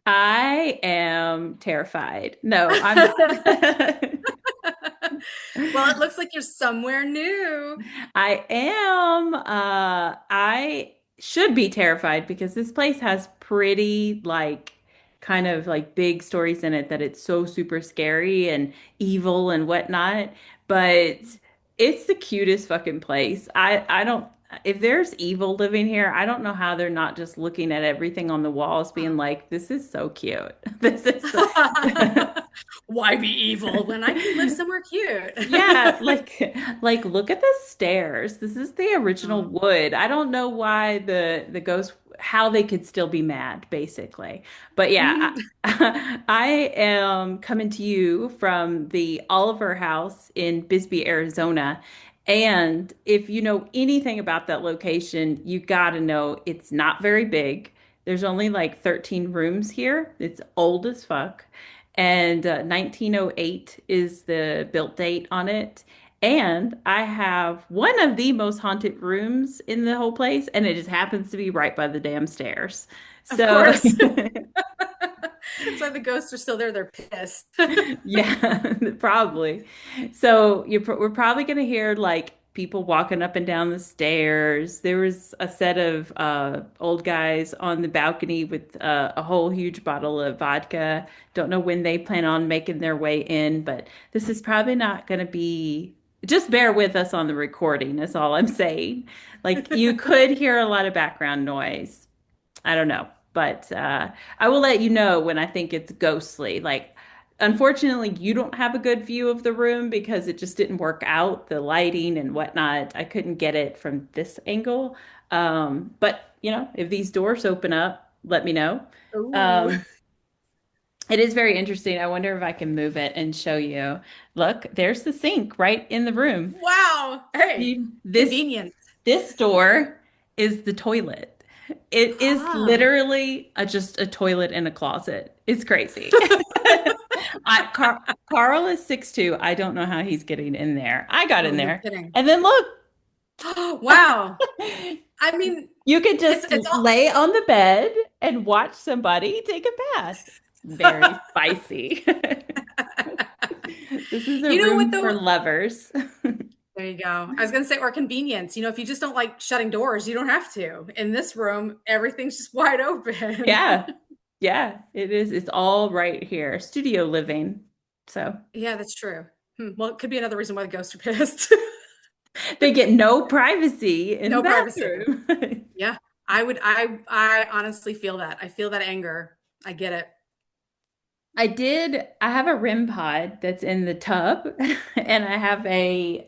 I am terrified. No, I'm not. Well, it looks like you're somewhere new. I am. I should be terrified because this place has pretty, like, kind of like big stories in it that it's so super scary and evil and whatnot. But it's the cutest fucking place. I don't, if there's evil living here, I don't know how they're not just looking at everything on the walls being like, this is so cute. This is so Why be evil when I can live somewhere cute? Yeah, like look at the stairs. This is the original Mm. wood. I don't know why the ghost how they could still be mad, basically. But yeah, Mhm. I am coming to you from the Oliver House in Bisbee, Arizona. And if you know anything about that location, you gotta know it's not very big. There's only like 13 rooms here. It's old as fuck. And 1908 is the built date on it. And I have one of the most haunted rooms in the whole place, and it just happens to be right by the damn stairs. Of So, course. That's why the ghosts are still there. They're pissed. yeah, probably. So we're probably gonna hear like people walking up and down the stairs. There was a set of old guys on the balcony with a whole huge bottle of vodka. Don't know when they plan on making their way in, but this is probably not gonna be. Just bear with us on the recording, is all I'm saying. Like you could hear a lot of background noise. I don't know, but I will let you know when I think it's ghostly. Like, unfortunately, you don't have a good view of the room because it just didn't work out, the lighting and whatnot. I couldn't get it from this angle. But you know, if these doors open up, let me know. Ooh. Um, it is very interesting. I wonder if I can move it and show you. Look, there's the sink right in the room. Wow. Hey, This convenient. this door is the toilet. It is Ah. literally just a toilet in a closet. It's crazy. Carl is 6'2". I don't know how he's getting in there. I got Oh, in no there. kidding. And then look, Wow. I mean, you could it's just it's all lay on the bed and watch somebody take a bath. Very spicy. This is a you know what room for though? lovers. There you go. I was going to say, or convenience. If you just don't like shutting doors, you don't have to. In this room, everything's just wide open. Yeah. Yeah, it is. It's all right here. Studio living. So Yeah, that's true. Well, it could be another reason why the ghosts are pissed. they get no privacy in the No privacy. bathroom. Yeah, I would. I honestly feel that. I feel that anger. I get it. I have a REM pod that's in the tub, and I have a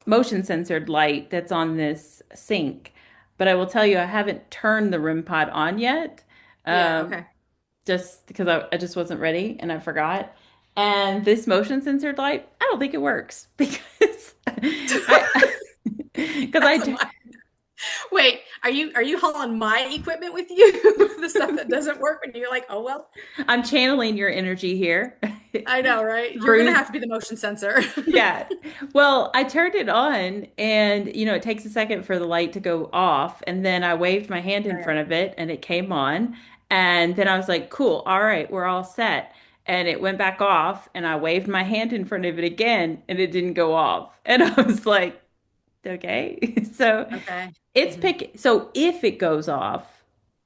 motion censored light that's on this sink. But I will tell you, I haven't turned the REM pod on yet, Yeah. um, Okay. just because I just wasn't ready and I forgot. And this motion censored light, I don't think it works because I because That's I a lot. Wait, are you hauling my equipment with you? The stuff that doesn't work, and you're like, oh well. I'm channeling your energy here I know, right? You're gonna through. have to be the motion sensor. Yeah. Well, I turned it on and, it takes a second for the light to go off. And then I waved my hand in Right. front of it and it came on. And then I was like, cool, all right, we're all set. And it went back off and I waved my hand in front of it again and it didn't go off. And I was like, okay. So Okay. it's Mhm. pick. So if it goes off,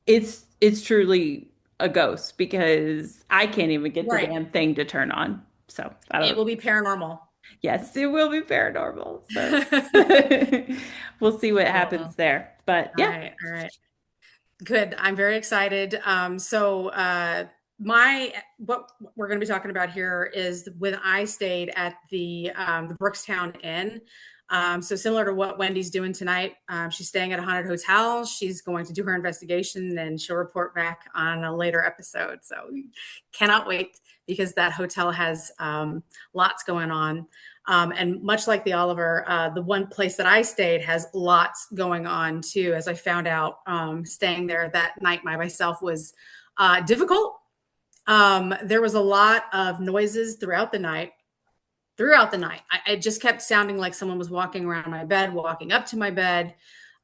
it's truly a ghost because I can't even get the Right. damn thing to turn on. So I It don't. will be paranormal. Yes, it will be paranormal. So we'll see what Cool. happens there. But All yeah. right. All right. Good. I'm very excited. My what we're going to be talking about here is when I stayed at the Brookstown Inn. So similar to what Wendy's doing tonight, she's staying at a haunted hotel. She's going to do her investigation and she'll report back on a later episode. So cannot wait because that hotel has lots going on. And much like the Oliver, the one place that I stayed has lots going on too. As I found out, staying there that night by myself was difficult. There was a lot of noises throughout the night. Throughout the night, it just kept sounding like someone was walking around my bed, walking up to my bed.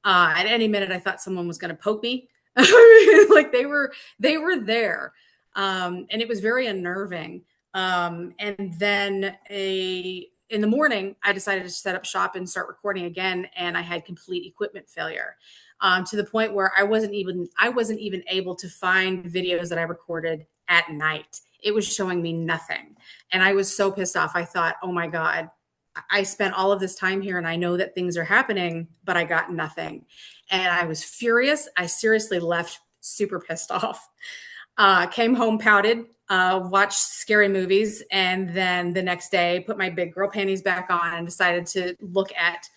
At any minute, I thought someone was going to poke me. Like they were there. And it was very unnerving. And then in the morning, I decided to set up shop and start recording again, and I had complete equipment failure. To the point where I wasn't even able to find videos that I recorded at night. It was showing me nothing. And I was so pissed off. I thought, oh my God, I spent all of this time here and I know that things are happening, but I got nothing. And I was furious. I seriously left super pissed off. Came home, pouted, watched scary movies, and then the next day put my big girl panties back on and decided to look at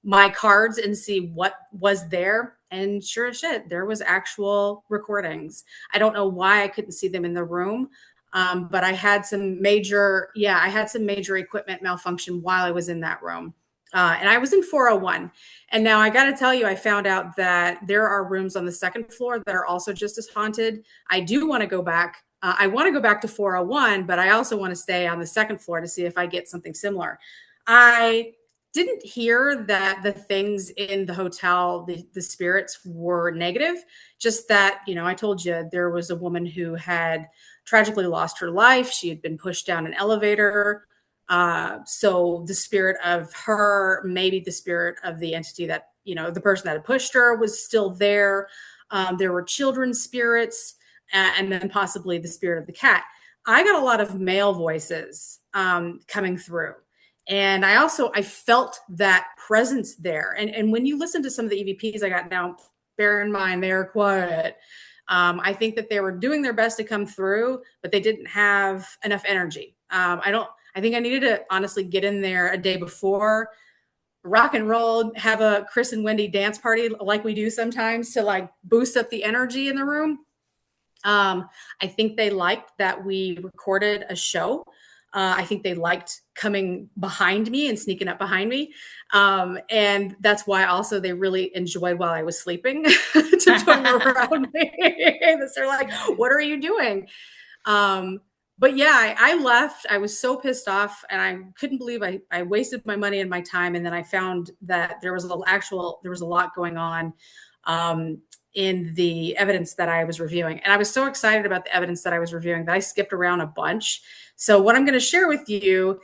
my cards and see what was there. And sure as shit, there was actual recordings. I don't know why I couldn't see them in the room. But I had some major equipment malfunction while I was in that room. And I was in 401. And now I got to tell you, I found out that there are rooms on the second floor that are also just as haunted. I do want to go back. I want to go back to 401, but I also want to stay on the second floor to see if I get something similar. I didn't hear that the things in the hotel, the spirits were negative, just that, I told you there was a woman who had tragically lost her life. She had been pushed down an elevator. So the spirit of her, maybe the spirit of the entity that, the person that had pushed her was still there. There were children's spirits, and then possibly the spirit of the cat. I got a lot of male voices coming through. And I felt that presence there. And when you listen to some of the EVPs I got now, bear in mind, they are quiet. I think that they were doing their best to come through, but they didn't have enough energy. I think I needed to honestly get in there a day before, rock and roll, have a Chris and Wendy dance party like we do sometimes to like boost up the energy in the room. I think they liked that we recorded a show. I think they liked coming behind me and sneaking up behind me. And that's why also they really enjoyed while I was sleeping to toy around me. They're like, what are you doing? But yeah, I left. I was so pissed off and I couldn't believe I wasted my money and my time. And then I found that there was a lot going on. In the evidence that I was reviewing. And I was so excited about the evidence that I was reviewing that I skipped around a bunch. So what I'm going to share with you,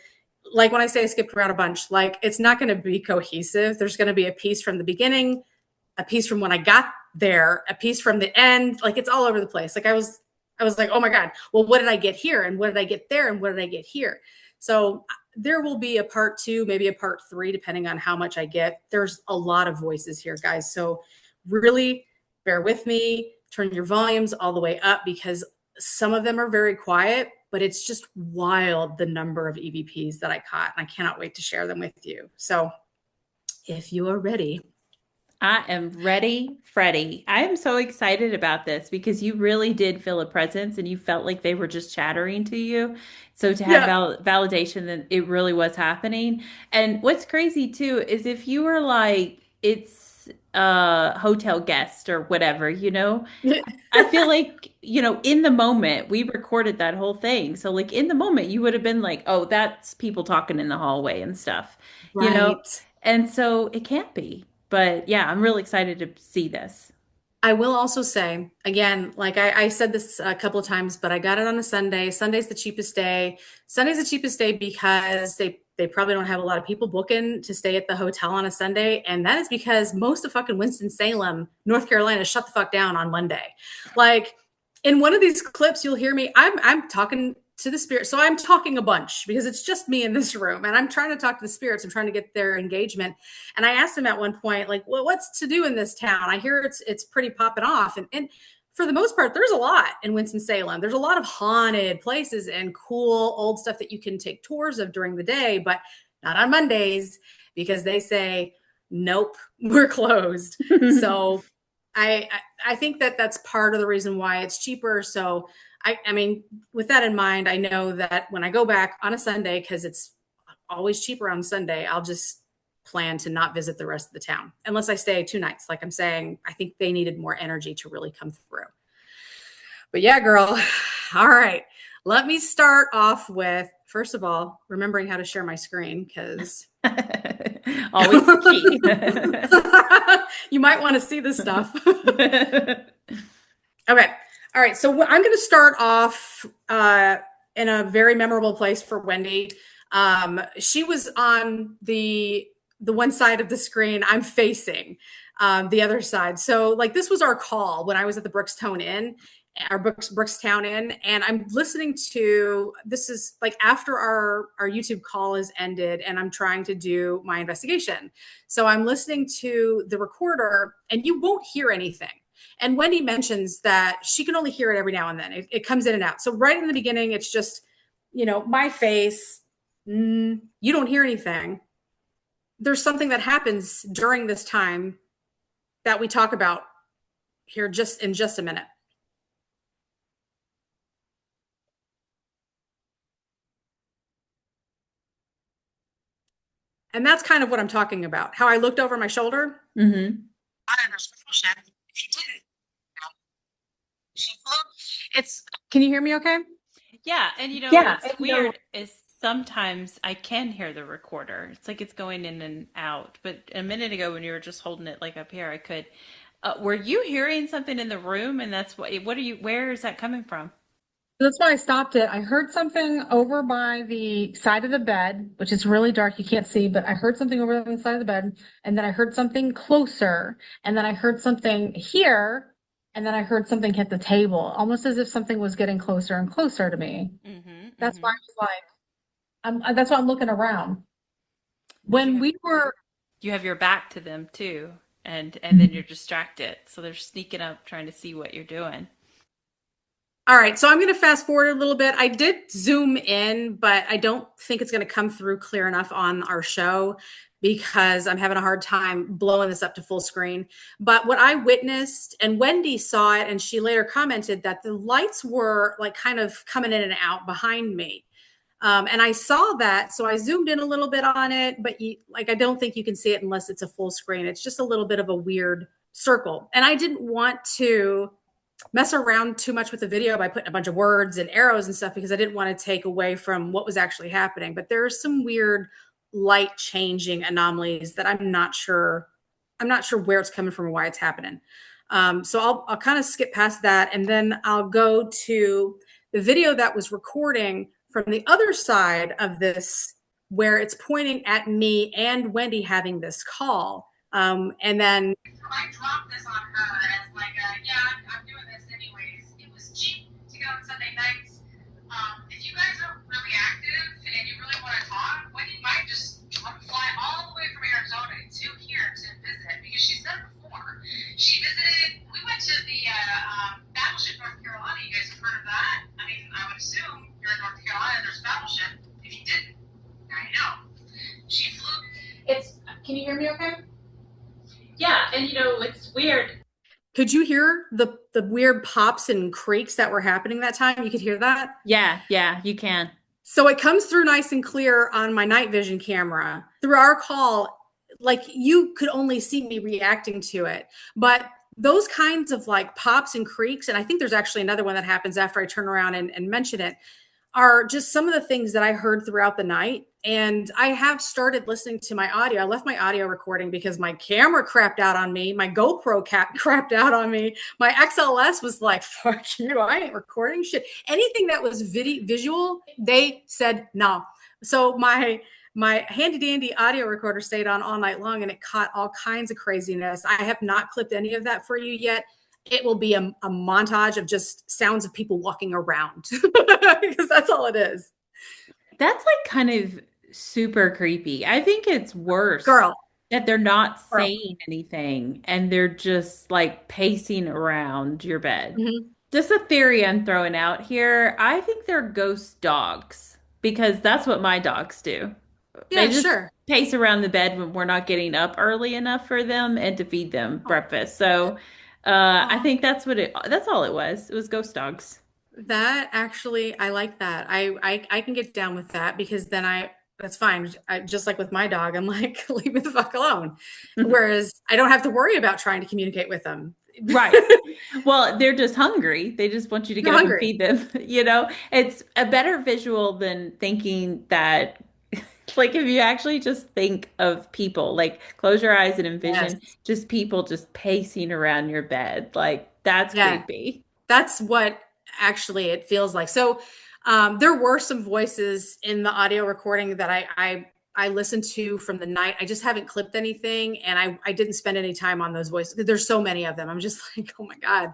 like when I say I skipped around a bunch, like it's not going to be cohesive. There's going to be a piece from the beginning, a piece from when I got there, a piece from the end. Like it's all over the place. Like I was like, oh my God, well, what did I get here? And what did I get there? And what did I get here? So there will be a part 2, maybe a part 3, depending on how much I get. There's a lot of voices here, guys. So really, bear with me, turn your volumes all the way up because some of them are very quiet, but it's just wild the number of EVPs that I caught. And I cannot wait to share them with you. So if you are ready. I am ready, Freddie. I am so excited about this because you really did feel a presence and you felt like they were just chattering to you. So to have Yeah. validation that it really was happening. And what's crazy too is if you were like, it's a hotel guest or whatever, I feel like, in the moment, we recorded that whole thing. So, like, in the moment, you would have been like, oh, that's people talking in the hallway and stuff, you know? Right. And so it can't be. But yeah, I'm really excited to see this. I will also say, again, like I said this a couple of times, but I got it on a Sunday. Sunday's the cheapest day. Sunday's the cheapest day because they probably don't have a lot of people booking to stay at the hotel on a Sunday. And that is because most of fucking Winston-Salem, North Carolina, shut the fuck down on Monday. Like in one of these clips, you'll hear me. I'm talking to the spirit. So I'm talking a bunch because it's just me in this room and I'm trying to talk to the spirits. I'm trying to get their engagement. And I asked him at one point, like, well, what's to do in this town? I hear it's pretty popping off. And for the most part, there's a lot in Winston-Salem. There's a lot of haunted places and cool old stuff that you can take tours of during the day, but not on Mondays because they say, nope, we're closed. So I think that that's part of the reason why it's cheaper. So I mean, with that in mind, I know that when I go back on a Sunday, because it's always cheaper on Sunday, I'll just plan to not visit the rest of the town unless I stay 2 nights. Like I'm saying, I think they needed more energy to really come through. But yeah, girl. All right. Let me start off with, first of all, remembering how to share my screen because Always key. You might want to see this stuff. Okay. All right. So I'm going to start off in a very memorable place for Wendy. She was on the one side of the screen. I'm facing the other side. So like this was our call when I was at the Brookstown Inn, Brookstown Inn, and I'm listening to this is like after our YouTube call is ended, and I'm trying to do my investigation. So I'm listening to the recorder, and you won't hear anything. And Wendy mentions that she can only hear it every now and then. It comes in and out. So right in the beginning, it's just, my face. You don't hear anything. There's something that happens during this time that we talk about here just in just a minute. And that's kind of what I'm talking about. How I looked over my shoulder. Mm-hmm. Can you hear me okay? Yeah, and Yeah. it's weird is sometimes I can hear the recorder. It's like it's going in and out. But a minute ago when you were just holding it like up here, I could. Were you hearing something in the room? And where is that coming from? That's why I stopped it. I heard something over by the side of the bed, which is really dark. You can't see, but I heard something over on the side of the bed. And then I heard something closer. And then I heard something here. And then I heard something hit the table, almost as if something was getting closer and closer to me. Mm-hmm, That's why mm-hmm. I was like, that's why I'm looking around. Because When we were, you have your back to them too, and then you're distracted. So they're sneaking up trying to see what you're doing. All right, so I'm going to fast forward a little bit. I did zoom in, but I don't think it's going to come through clear enough on our show because I'm having a hard time blowing this up to full screen. But what I witnessed, and Wendy saw it, and she later commented that the lights were like kind of coming in and out behind me. And I saw that, so I zoomed in a little bit on it, but I don't think you can see it unless it's a full screen. It's just a little bit of a weird circle. And I didn't want to mess around too much with the video by putting a bunch of words and arrows and stuff because I didn't want to take away from what was actually happening. But there are some weird light changing anomalies that I'm not sure where it's coming from or why it's happening. So I'll kind of skip past that, and then I'll go to the video that was recording from the other side of this, where it's pointing at me and Wendy having this call. And then I dropped this on her as like, I'm doing this anyways. It was cheap to go on Sunday nights. If you guys are really active and you really want to talk, Wendy might just fly all the way from Arizona to here to visit, because she said before she visited. We went to the Battleship North Carolina. You guys have heard of that? I mean, I would assume you're in North Carolina. There's Battleship. If you didn't, now you know. She flew. Can you hear me okay? Yeah, and it's weird. Could you hear the weird pops and creaks that were happening that time? You could hear that? Yeah, you can. So it comes through nice and clear on my night vision camera. Through our call, like you could only see me reacting to it. But those kinds of like pops and creaks, and I think there's actually another one that happens after I turn around and mention it, are just some of the things that I heard throughout the night. And I have started listening to my audio. I left my audio recording because my camera crapped out on me. My GoPro crapped out on me. My XLS was like, fuck you, I ain't recording shit. Anything that was visual, they said no. So my handy dandy audio recorder stayed on all night long, and it caught all kinds of craziness. I have not clipped any of that for you yet. It will be a montage of just sounds of people walking around because that's all it is. That's like kind of super creepy. I think it's worse Girl. that they're not saying anything and they're just like pacing around your bed. Mm-hmm. Just a theory I'm throwing out here. I think they're ghost dogs because that's what my dogs do. Yeah, They just sure. pace around the bed when we're not getting up early enough for them and to feed them breakfast. So I think that's all it was. It was ghost dogs. That actually, I like that. I can get down with that because then that's fine. Just like with my dog, I'm like, leave me the fuck alone. Whereas I don't have to worry about trying to communicate with them. Right. Well, they're just hungry. They just want you to get up and feed them. It's a better visual than thinking that Like if you actually just think of people, like close your eyes and envision Yes. just people just pacing around your bed. Like that's Yeah. creepy. That's what actually it feels like. So there were some voices in the audio recording that I listened to from the night. I just haven't clipped anything, and I didn't spend any time on those voices. There's so many of them. I'm just like, oh my god.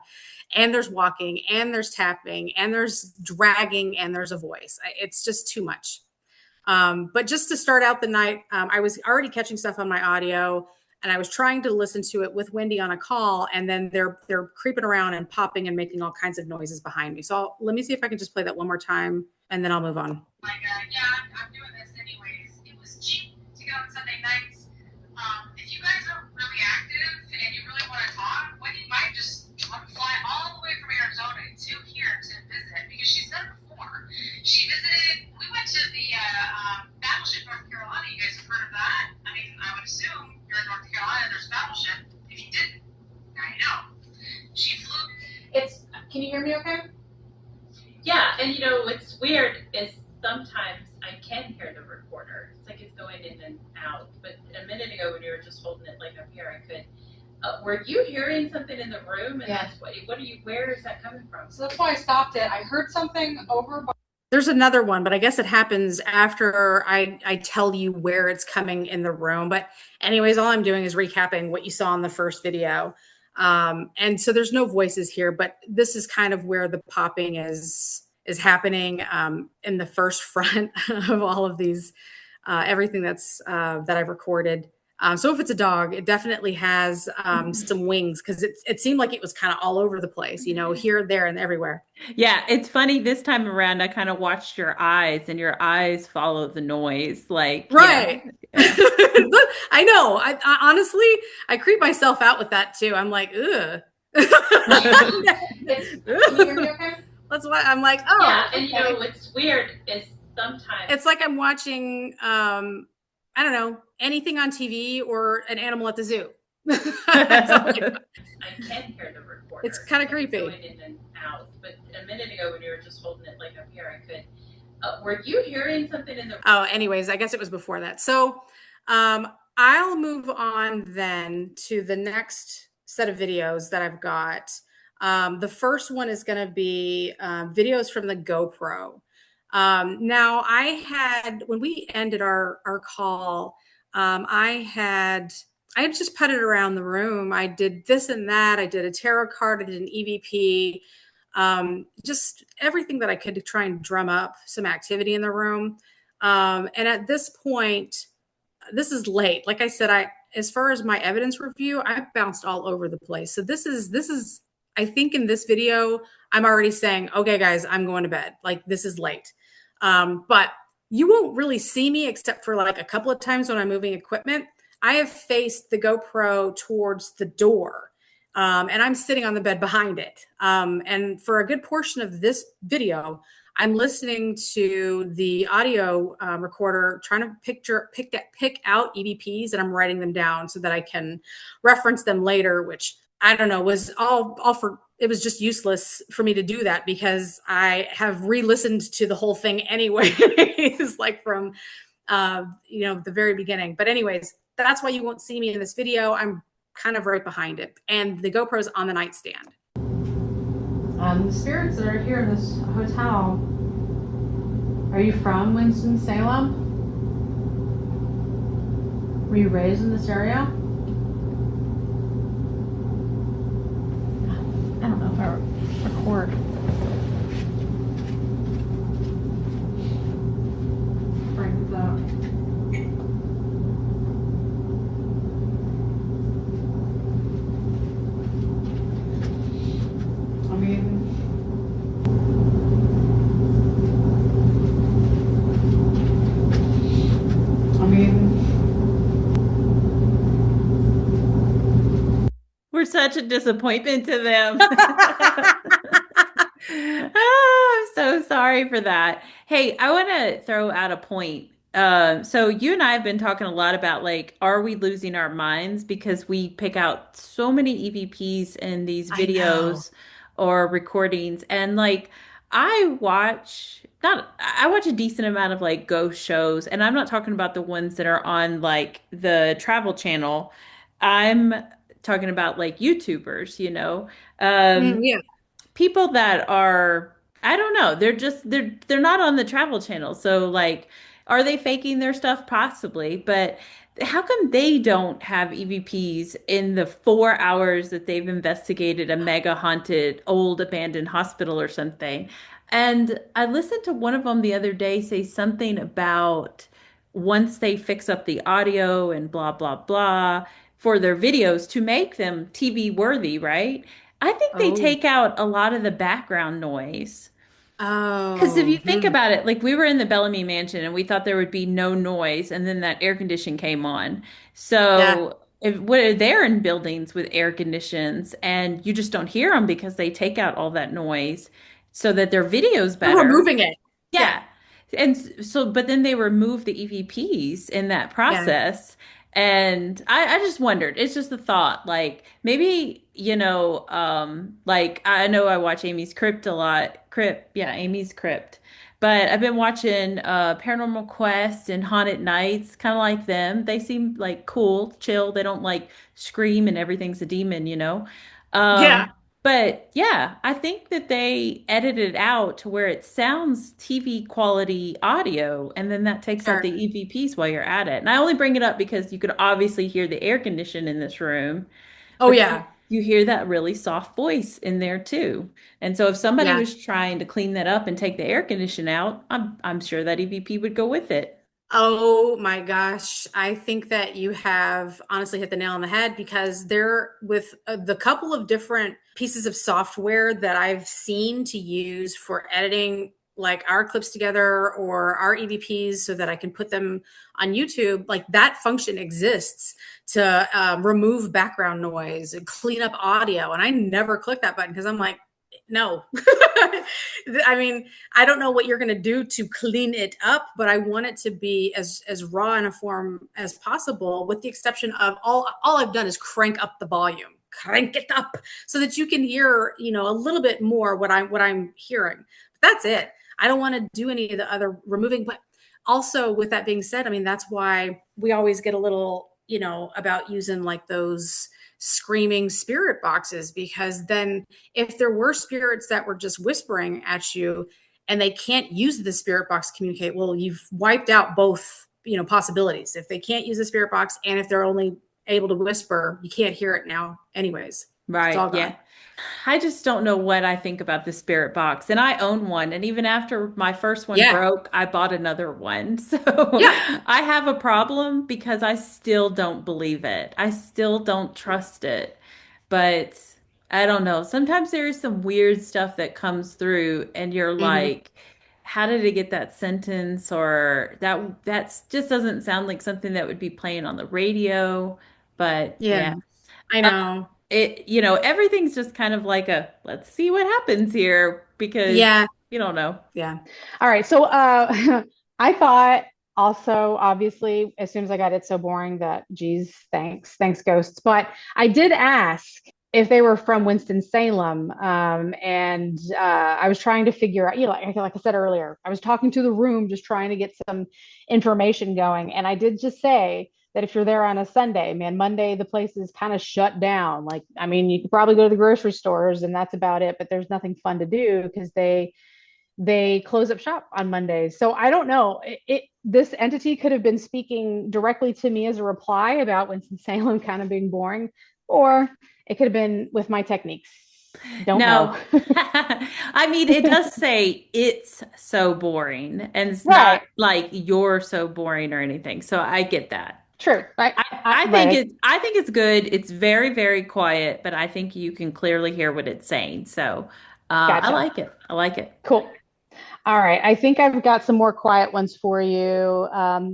And there's walking, and there's tapping, and there's dragging, and there's a voice. It's just too much. But just to start out the night, I was already catching stuff on my audio, and I was trying to listen to it with Wendy on a call, and then they're creeping around and popping and making all kinds of noises behind me. So let me see if I can just play that one more time, and then I'll move on. Like, yeah, I'm doing this anyways. It was cheap to go on Sunday nights. If you guys are really active and you really want to talk, Wendy might just fly all the way from Arizona to here to visit because she said before she visited. We went to the Battleship North Carolina. You guys have heard of that? I mean, I would assume you're in North Carolina. There's Battleship. If you didn't, now you know. She flew. It's. Can you hear me? Okay. Yeah, and you know what's weird is sometimes I can hear the recorder. It's like it's going in and out. But a minute ago when you were just holding it like up here, I could. Were you hearing something in the room? And Yeah. that's what are you? Where is that coming from? So that's why I stopped it. I heard something over by. There's another one, but I guess it happens after I tell you where it's coming in the room. But anyways, all I'm doing is recapping what you saw in the first video. And so there's no voices here, but this is kind of where the popping is happening in the first front of all of these, everything that I've recorded. So if it's a dog, it definitely has some wings because it seemed like it was kind of all over the place, you know, here, there, and everywhere. Yeah, it's funny this time around. I kind of watched your eyes, and your eyes follow the noise. Like, yeah, Right. yeah. I know. I honestly, I creep myself out with that too. I'm like, ugh. Can you hear me okay? That's why I'm like, oh. Yeah, and you know what's weird is sometimes it's like I'm watching, I don't know, anything on TV or an animal at the zoo. I can hear the recorder. It's kind of creepy. Going in and out. But a minute ago when you were just holding it like up here, I could. Were you hearing something in the? Oh, anyways, I guess it was before that. So I'll move on then to the next set of videos that I've got. The first one is going to be videos from the GoPro. Now, when we ended our call, I had just putted around the room. I did this and that. I did a tarot card. I did an EVP. Just everything that I could to try and drum up some activity in the room. And at this point, this is late. Like I said, as far as my evidence review, I bounced all over the place. So this is, I think in this video, I'm already saying, okay, guys, I'm going to bed. Like this is late. But you won't really see me except for like a couple of times when I'm moving equipment. I have faced the GoPro towards the door. And I'm sitting on the bed behind it. And for a good portion of this video, I'm listening to the audio recorder, trying to pick out EVPs, and I'm writing them down so that I can reference them later, which I don't know, was all for, it was just useless for me to do that because I have re-listened to the whole thing anyway. It's like from, the very beginning. But anyways, that's why you won't see me in this video. I'm kind of right behind it. And the GoPro's on the nightstand. The spirits that are here in this hotel, are you from Winston-Salem? Were you raised in this area? I don't know if I record. Bring that. We're such a disappointment to them. Oh, I'm so sorry for that. Hey, I want to throw out a point. So you and I have been talking a lot about like, are we losing our minds because we pick out so many EVPs in these videos or recordings, and like, I watch a decent amount of like ghost shows, and I'm not talking about the ones that are on like the Travel Channel. I'm talking about like YouTubers, Um, Yeah. people that are, I don't know, they're not on the Travel Channel. So like, are they faking their stuff? Possibly, but how come they don't have EVPs in the 4 hours that they've investigated a mega haunted old abandoned hospital or something? And I listened to one of them the other day say something about once they fix up the audio and blah blah blah for their videos to make them TV worthy, right? I think they Oh. take out a lot of the background noise. Because if you Oh. think about it, like we were in the Bellamy Mansion and we thought there would be no noise, and then that air condition came on. Yeah. So if what they're in buildings with air conditions, and you just don't hear them because they take out all that noise so that their video's We're better. removing it. Yeah. Yeah. And so, but then they removed the EVPs in that Yeah. process. And I just wondered, it's just a thought, like maybe, like I know I watch Amy's Crypt a lot. Crypt, yeah, Amy's Crypt. But I've been watching Paranormal Quest and Haunted Nights, kind of like them. They seem like cool, chill. They don't like scream and everything's a demon. Yeah. But yeah, I think that they edited out to where it sounds TV quality audio, and then that takes out Sure. the EVPs while you're at it. And I only bring it up because you could obviously hear the air condition in this room, Oh, but then yeah. you hear that really soft voice in there too. And so if somebody Yeah. was trying to clean that up and take the air condition out, I'm sure that EVP would go with it. Oh my gosh. I think that you have honestly hit the nail on the head because there, with the couple of different pieces of software that I've seen to use for editing like our clips together or our EVPs so that I can put them on YouTube, like that function exists to remove background noise and clean up audio. And I never click that button because I'm like, no. I mean, I don't know what you're going to do to clean it up, but I want it to be as raw in a form as possible, with the exception of all I've done is crank up the volume, crank it up so that you can hear, a little bit more what I'm hearing. But that's it. I don't want to do any of the other removing, but also with that being said, I mean, that's why we always get a little, about using like those screaming spirit boxes, because then if there were spirits that were just whispering at you and they can't use the spirit box to communicate, well, you've wiped out both, possibilities. If they can't use the spirit box and if they're only able to whisper, you can't hear it now anyways. It's Right, all gone. yeah. I just don't know what I think about the spirit box. And I own one. And even after my first one Yeah. broke, I bought another one. So Yeah. I have a problem because I still don't believe it. I still don't trust it. But I don't know. Sometimes there is some weird stuff that comes through, and you're Hmm. like, how did it get that sentence? Or that's just doesn't sound like something that would be playing on the radio. But Yeah. yeah. I know. Everything's just kind of like a let's see what happens here because Yeah. you don't know. Yeah. All right. So I thought also, obviously, as soon as I got it so boring that, geez, thanks, ghosts. But I did ask if they were from Winston-Salem. And I was trying to figure out, like I said earlier, I was talking to the room, just trying to get some information going. And I did just say that if you're there on a Sunday, man, Monday, the place is kind of shut down. Like, I mean, you could probably go to the grocery stores and that's about it, but there's nothing fun to do because they close up shop on Mondays. So I don't know. This entity could have been speaking directly to me as a reply about Winston-Salem kind of being boring, or it could have been with my techniques. Don't know. No. I mean, it does say it's so boring, and it's not Right. like you're so boring or anything. So I get that. True. Right. I think Right. it's good. It's very, very quiet, but I think you can clearly hear what it's saying. So I Gotcha. like it. I like it. Cool. All right. I think I've got some more quiet ones for you.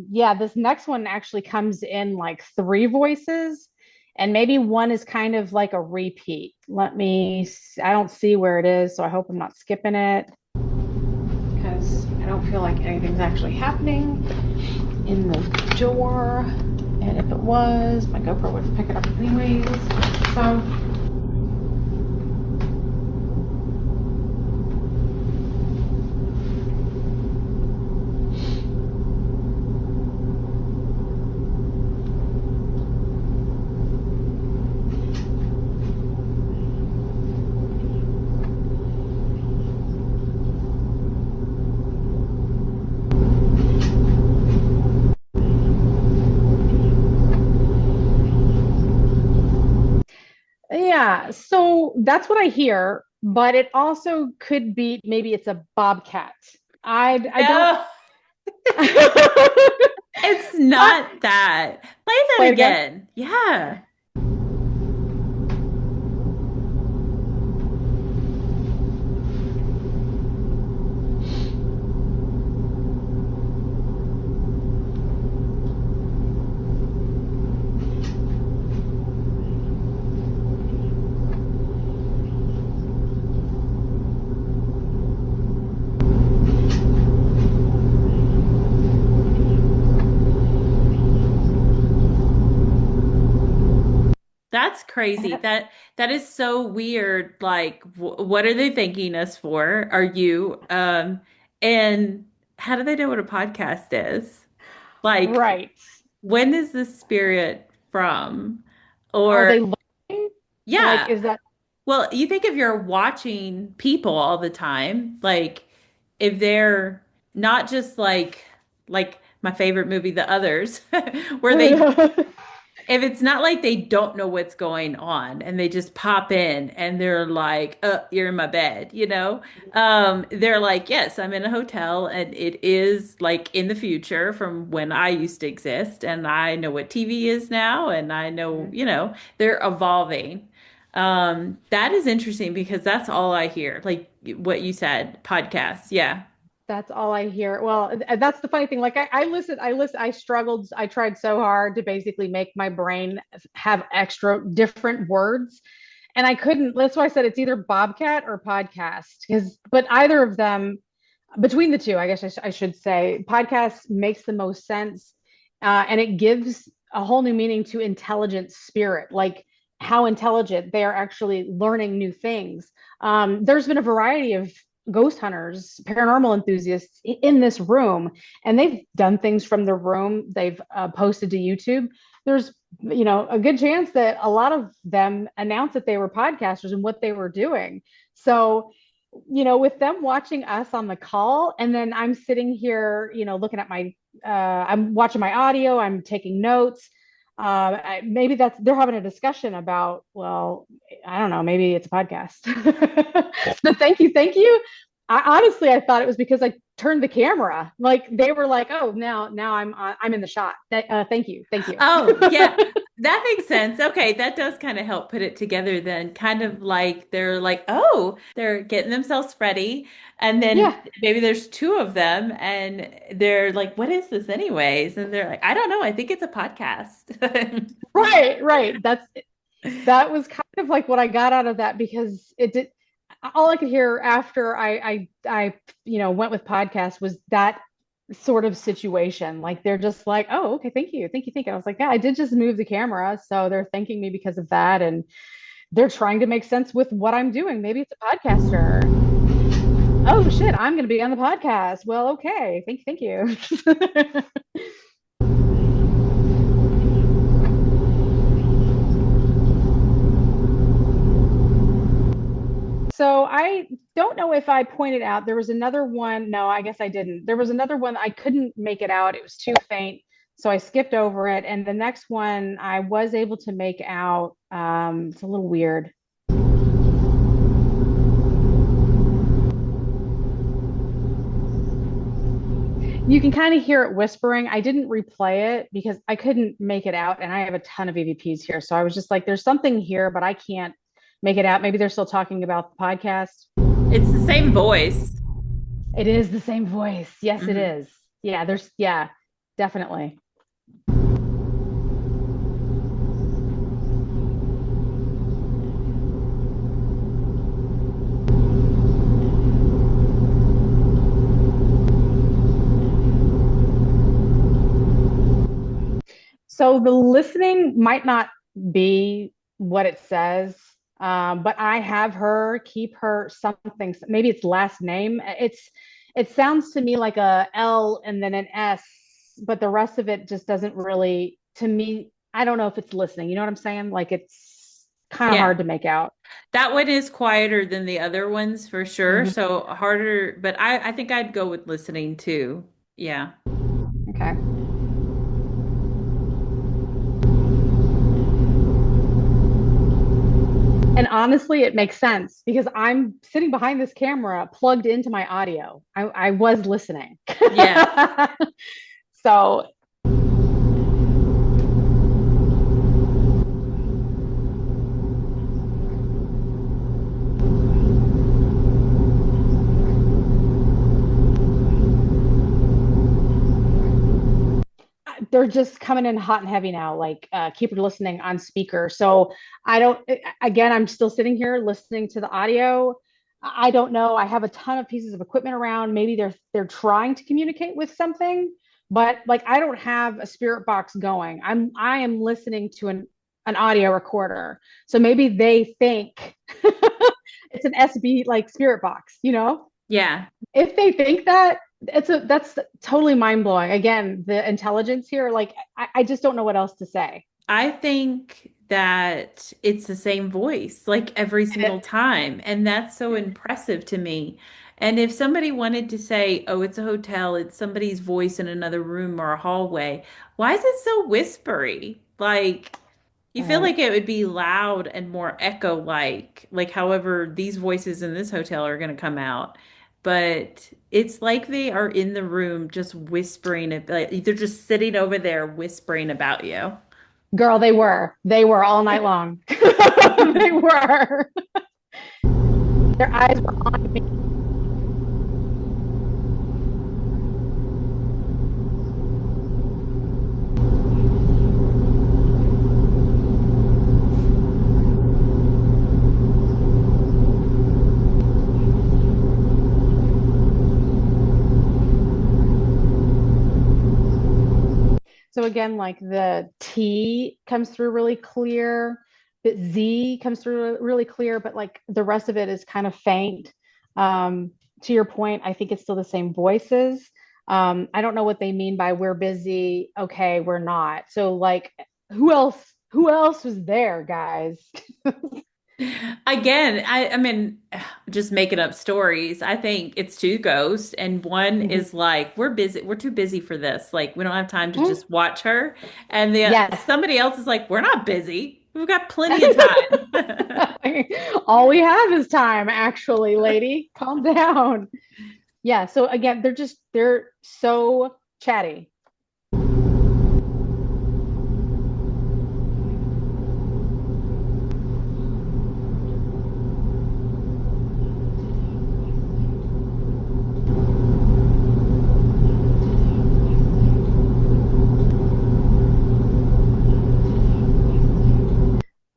Yeah, this next one actually comes in like three voices, and maybe one is kind of like a repeat. I don't see where it is, so I hope I'm not skipping it because I don't feel like anything's actually happening in the door. And if it was, my GoPro would pick it up anyways. So Yeah, so that's what I hear, but it also could be maybe it's a bobcat. I don't No, it's but not that. Play that play it again. again. Yeah. That's crazy. That is so weird. Like, what are they thanking us for? Are you? And how do they know what a podcast is? Like, Right. when is the spirit from? Are Or they looking? Like, yeah. is that Well, you think if you're watching people all the time, like if they're not just like my favorite movie, The Others, where they if it's not like they don't know what's going on and they just pop in and they're like, you're in my bed, you know? They're like, yes, I'm in a hotel and it is like in the future from when I used to exist and I know what TV is now and I know, Mhm. they're evolving. That is interesting because that's all I hear. Like what you said, podcasts. Yeah. That's all I hear. Well, that's the funny thing. Like I struggled, I tried so hard to basically make my brain have extra different words. And I couldn't, that's why I said it's either Bobcat or podcast. But either of them, between the two, I guess I should say, podcast makes the most sense. And it gives a whole new meaning to intelligent spirit, like how intelligent they are actually learning new things. There's been a variety of ghost hunters, paranormal enthusiasts in this room, and they've done things from the room. They've posted to YouTube. There's, a good chance that a lot of them announced that they were podcasters and what they were doing. So, with them watching us on the call, and then I'm sitting here, looking at I'm watching my audio, I'm taking notes. Maybe they're having a discussion about, well, I don't know, maybe it's a podcast. The thank you. I thought it was because I turned the camera. Like they were like, oh, now I'm in the shot. Thank you. Oh, yeah. That makes sense. Okay, that does kind of help put it together then. Kind of like they're like, oh, they're getting themselves ready. And then Yeah, maybe there's two of them and they're like, what is this anyways? And they're like, I don't know. I think it's a podcast. right. That was kind of like what I got out of that because it did. All I could hear after I went with podcast was that sort of situation. Like they're just like, oh, okay, thank you. I was like, yeah, I did just move the camera, so they're thanking me because of that, and they're trying to make sense with what I'm doing. Maybe it's a podcaster. Oh shit, I'm going to be on the podcast. Well, okay, thank you. So I don't know if I pointed out there was another one. No, I guess I didn't. There was another one I couldn't make it out. It was too faint. So I skipped over it. And the next one I was able to make out. It's a little weird. You can kind of hear it whispering. I didn't replay it because I couldn't make it out. And I have a ton of EVPs here. So I was just like, there's something here, but I can't make it out. Maybe they're still talking about the podcast. It's the same voice. It is the same voice. Yes, it Mhm. is. Yeah, definitely. So the listening might not be what it says, but I have her keep her something. Maybe it's last name. It sounds to me like a L and then an S, but the rest of it just doesn't really. To me, I don't know if it's listening. You know what I'm saying? Like it's kind of Yeah. hard to make out. That one is quieter than the other ones for sure. Mhm. So harder, but I think I'd go with listening too. Yeah. Okay. And honestly, it makes sense because I'm sitting behind this camera plugged into my audio. I was listening. Yeah. So they're just coming in hot and heavy now, like keep listening on speaker. So I don't, again, I'm still sitting here listening to the audio. I don't know. I have a ton of pieces of equipment around. Maybe they're trying to communicate with something, but like I don't have a spirit box going. I am listening to an audio recorder. So maybe they think it's an SB like spirit box, you know? Yeah. If they think that, that's totally mind blowing. Again, the intelligence here, like I just don't know what else to say. I think that it's the same voice like every single time. And that's so impressive to me. And if somebody wanted to say, oh, it's a hotel, it's somebody's voice in another room or a hallway, why is it so whispery? Like, you feel Right. like it would be loud and more echo-like however these voices in this hotel are going to come out. But it's like they are in the room just whispering, like they're just sitting over there whispering about you. Girl, they were all night long. They were. Their eyes were on me. So again, like the T comes through really clear, the Z comes through really clear, but like the rest of it is kind of faint. Um, to your point, I think it's still the same voices. I don't know what they mean by we're busy. Okay, we're not. So like, Who else was there, guys? Again, I mean, just making up stories. I think it's two ghosts, and one Mhm. is like, we're busy, we're too busy for this. Like, we don't have time to Mhm. just watch her. And the Yes. somebody else is like, we're not busy. We've got plenty of time. All we have is time, actually, lady. Calm down. Yeah. So again, they're so chatty.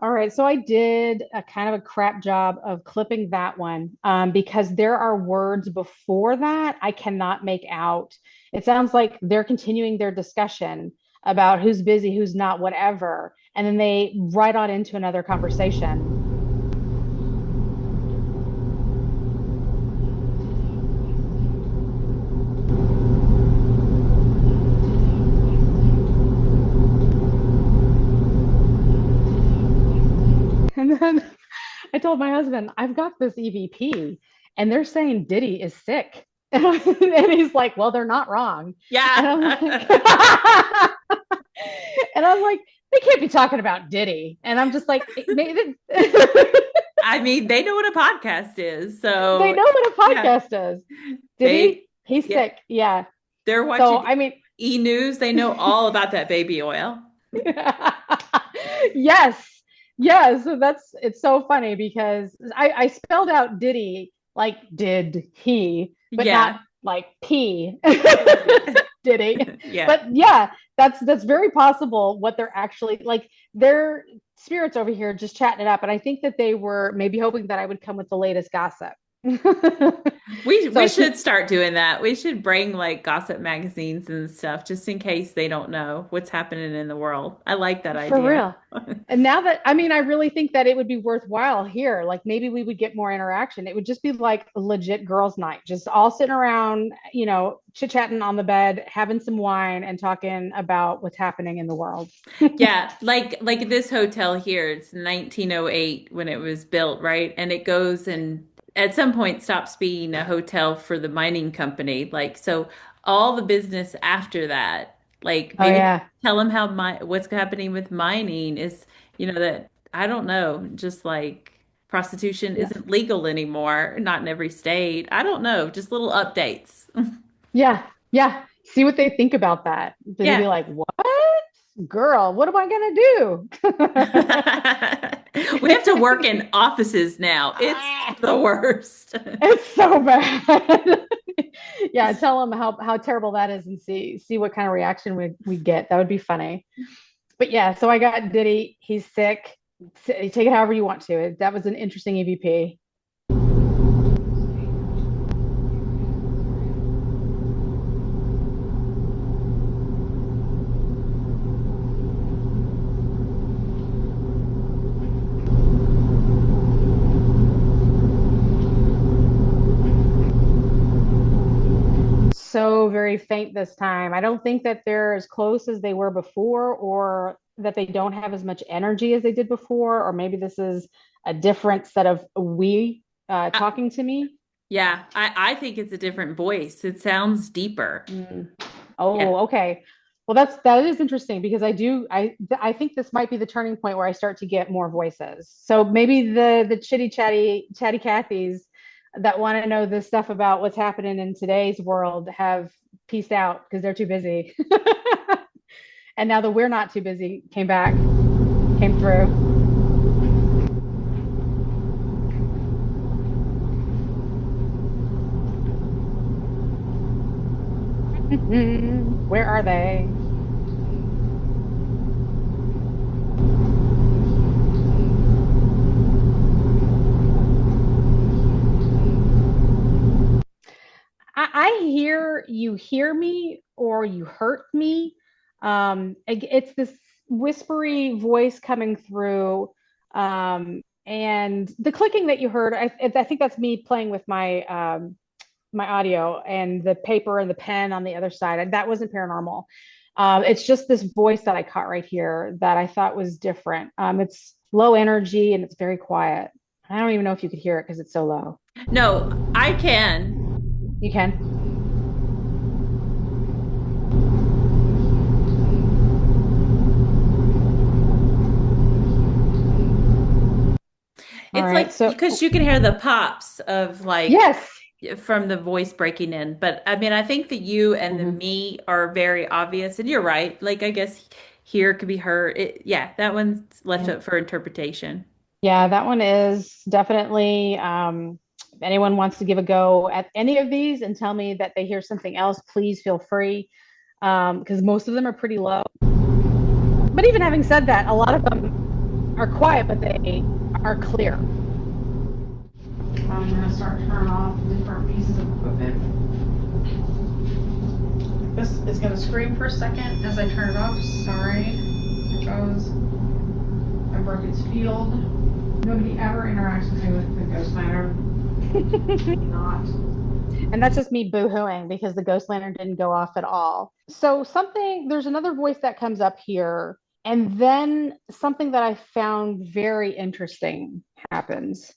All right, so I did a kind of a crap job of clipping that one because there are words before that I cannot make out. It sounds like they're continuing their discussion about who's busy, who's not, whatever, and then they right on into another conversation. And then I told my husband, I've got this EVP, and they're saying Diddy is sick. And he's like, well, they're not wrong. And I'm like, Yeah. and I'm like, they can't be talking about Diddy. And I'm just like, maybe I mean, they know what a podcast is. they So, know what a yeah, podcast is. they, Diddy, he's yeah, sick. Yeah. they're So, watching I mean, E! News. They know all about that baby oil. yes. Yeah. So it's so funny because I spelled out Diddy like did he, but not Yeah. like P. Yeah. Diddy. Yeah. But yeah, that's very possible what they're actually like their spirits over here just chatting it up. And I think that they were maybe hoping that I would come with the latest gossip. We So should start doing that. We should bring like gossip magazines and stuff just in case they don't know what's happening in the world. I like that for idea. real. And now that, I mean, I really think that it would be worthwhile here. Like maybe we would get more interaction. It would just be like a legit girls' night, just all sitting around, chit chatting on the bed, having some wine and talking about what's happening in the world. Yeah, like this hotel here, it's 1908 when it was built, right? And it goes and at some point stops being a hotel for the mining company. Like so all the business after that, like Oh, maybe yeah. tell them how what's happening with mining is, that I don't know, just like prostitution Yeah. isn't legal anymore, not in every state. I don't know, just little updates. Yeah. Yeah. See what they think about that. They're gonna be Yeah. like, what? Girl, what am I gonna We have to work do? in offices now. It's the worst. It's so bad. Yeah, tell them how terrible that is and see what kind of reaction we get. That would be funny. But yeah, so I got Diddy. He's sick. Take it however you want to. That was an interesting EVP. So very faint this time. I don't think that they're as close as they were before, or that they don't have as much energy as they did before, or maybe this is a different set of we I, talking to me. yeah, I think it's a different voice. It sounds deeper. Mm. Yeah. Oh, okay. Well, that is interesting because I think this might be the turning point where I start to get more voices. So maybe the chitty chatty Cathys that want to know this stuff about what's happening in today's world have pieced out because they're too busy. And now the we're not too busy came through. Where are they? I hear you hear me or you hurt me. It's this whispery voice coming through. And the clicking that you heard, I think that's me playing with my audio and the paper and the pen on the other side. That wasn't paranormal. It's just this voice that I caught right here that I thought was different. It's low energy and it's very quiet. I don't even know if you could hear it because it's so low. No, I can. You can. All It's right. like So, because you can hear the pops of like yes. from the voice breaking in. But I mean, I think the you and the Mhm. me are very obvious, and you're right. Like I guess here could be her. Yeah, that one's left Yeah. up for interpretation. Yeah, that one is definitely, if anyone wants to give a go at any of these and tell me that they hear something else, please feel free. Because most of them are pretty low. But even having said that, a lot of them are quiet, but they are clear. I'm going to start turning off different pieces of equipment. This is going to scream for a second as I turn it off. Sorry. It goes. I broke its field. Nobody ever interacts with me with the ghost lantern. Not. And that's just me boo-hooing because the ghost lantern didn't go off at all. So there's another voice that comes up here, and then something that I found very interesting happens.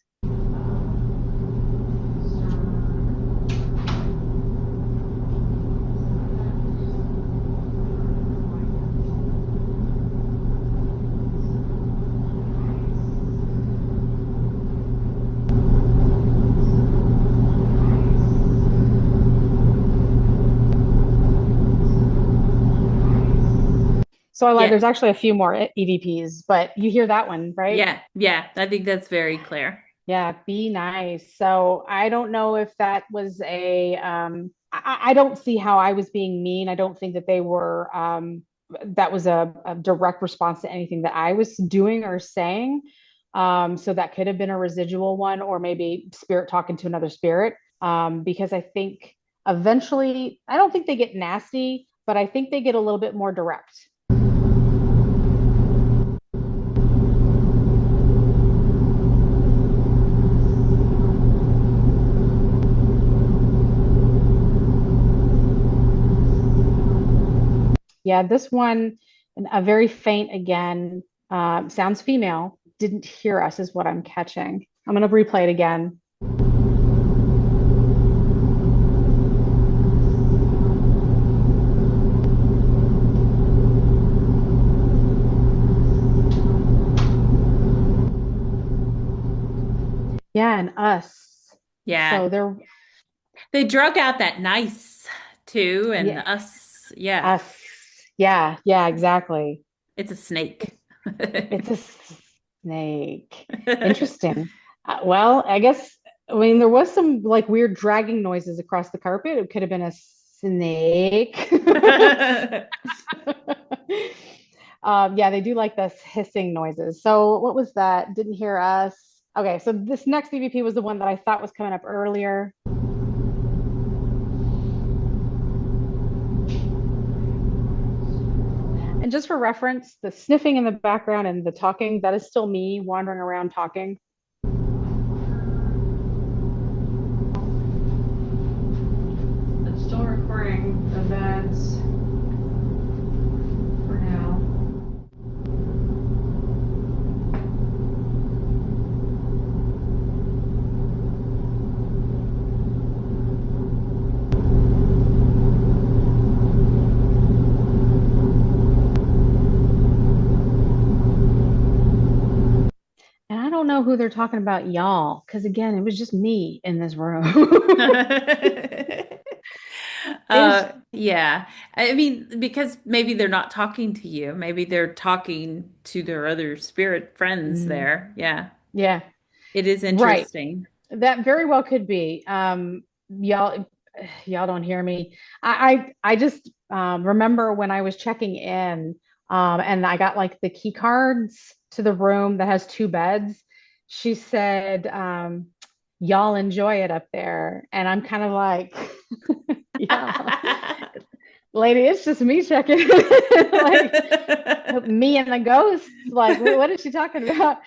So I lied. Yeah, There's actually a few more EVPs, but you hear that one, right? yeah, yeah. I think that's very clear. Yeah, be nice. So I don't know if that was I don't see how I was being mean. I don't think that they were, that was a direct response to anything that I was doing or saying. So that could have been a residual one, or maybe spirit talking to another spirit. Because I think eventually, I don't think they get nasty, but I think they get a little bit more direct. Yeah, this one, a very faint again, sounds female. Didn't hear us, is what I'm catching. I'm going to replay it again. Yeah, and us. Yeah. So they're, They drug out that nice too, and yeah, the us. Yeah. us. Yeah, yeah, exactly. It's a snake. It's a snake. Interesting. Well, I guess, I mean, there was some like weird dragging noises across the carpet. It could have been a snake. Yeah, they do like this hissing noises. So what was that? Didn't hear us. Okay, so this next EVP was the one that I thought was coming up earlier. And just for reference, the sniffing in the background and the talking, that is still me wandering around talking. It's still recording the beds for now. And I don't know who they're talking about, y'all, because again, it was just me in this room. Is Yeah. I mean, because maybe they're not talking to you. Maybe they're talking to their other spirit friends mm, there. Yeah. yeah, It is right. interesting. That very well could be. Y'all don't hear me. I just remember when I was checking in, and I got like the key cards to the room that has two beds. She said, "Y'all enjoy it up there," and I'm kind of like, "Yeah, lady, it's just me checking." Like me and the ghosts. Like, what is she talking about?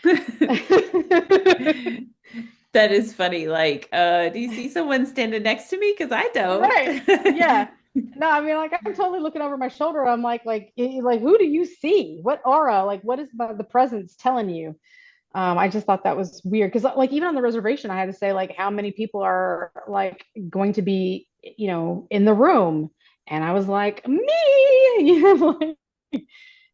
That is funny. Like, do you see someone standing next to me? Because I don't. Right. Yeah. No, I mean, like I'm totally looking over my shoulder. I'm like, who do you see? What aura? Like, what is the presence telling you? I just thought that was weird because, like, even on the reservation, I had to say, like, how many people are like going to be, in the room, and I was like, me, like,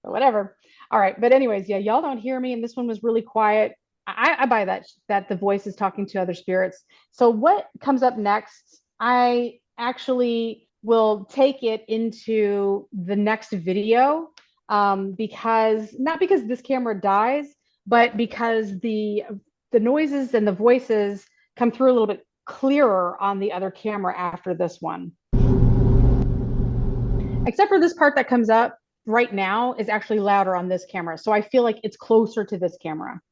whatever. All right, but anyways, yeah, y'all don't hear me, and this one was really quiet. I buy that the voice is talking to other spirits. So what comes up next? I actually will take it into the next video, because not because this camera dies, but because the noises and the voices come through a little bit clearer on the other camera after this one. Except for this part that comes up right now is actually louder on this camera. So I feel like it's closer to this camera.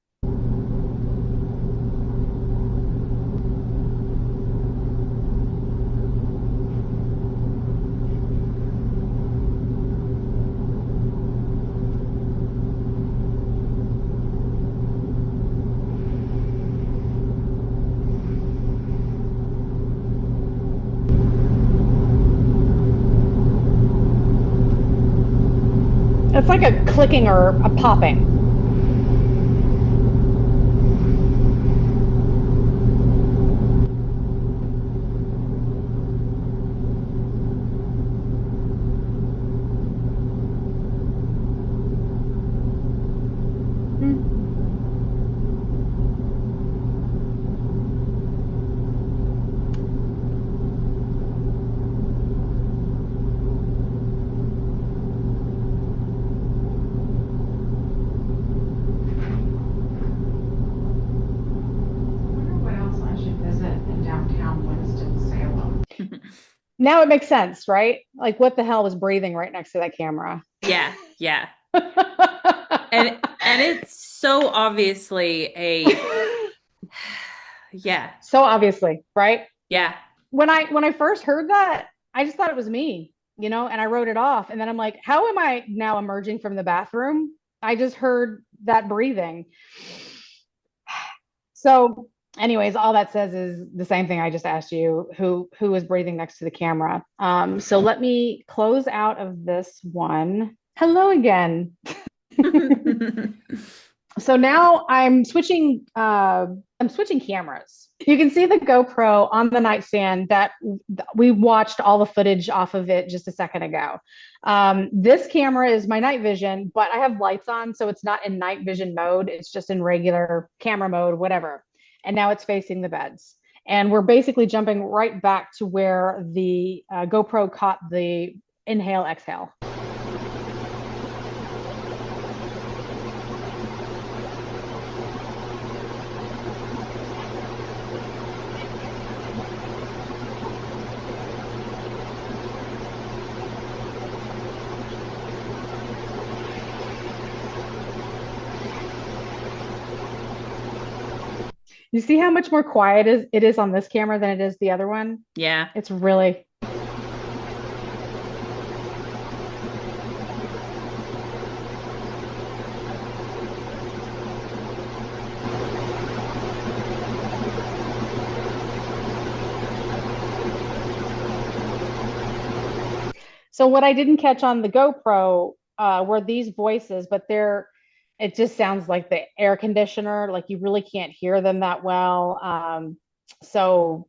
It's like a clicking or a popping. I wonder what else I should visit in downtown Winston-Salem. Now it makes sense, right? Like, what the hell was breathing right next to that camera? Yeah, yeah. And it's so obviously a yeah, So obviously, right? yeah. When I first heard that, I just thought it was me, and I wrote it off. And then I'm like, how am I now emerging from the bathroom? I just heard that breathing. So, anyways, all that says is the same thing I just asked you, who was breathing next to the camera. So let me close out of this one. Hello again. So now I'm switching cameras. You can see the GoPro on the nightstand that we watched all the footage off of it just a second ago. This camera is my night vision, but I have lights on, so it's not in night vision mode. It's just in regular camera mode, whatever. and now it's facing the beds. And we're basically jumping right back to where the GoPro caught the inhale, exhale. You see how much more quiet it is on this camera than it is the other one? Yeah. It's really. So what I didn't catch on the GoPro were these voices, but it just sounds like the air conditioner. Like you really can't hear them that well. So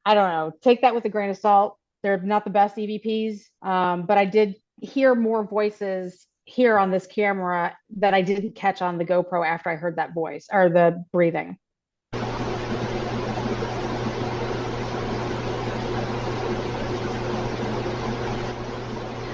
I don't know. Take that with a grain of salt. They're not the best EVPs, but I did hear more voices here on this camera that I didn't catch on the GoPro after I heard that voice or the breathing.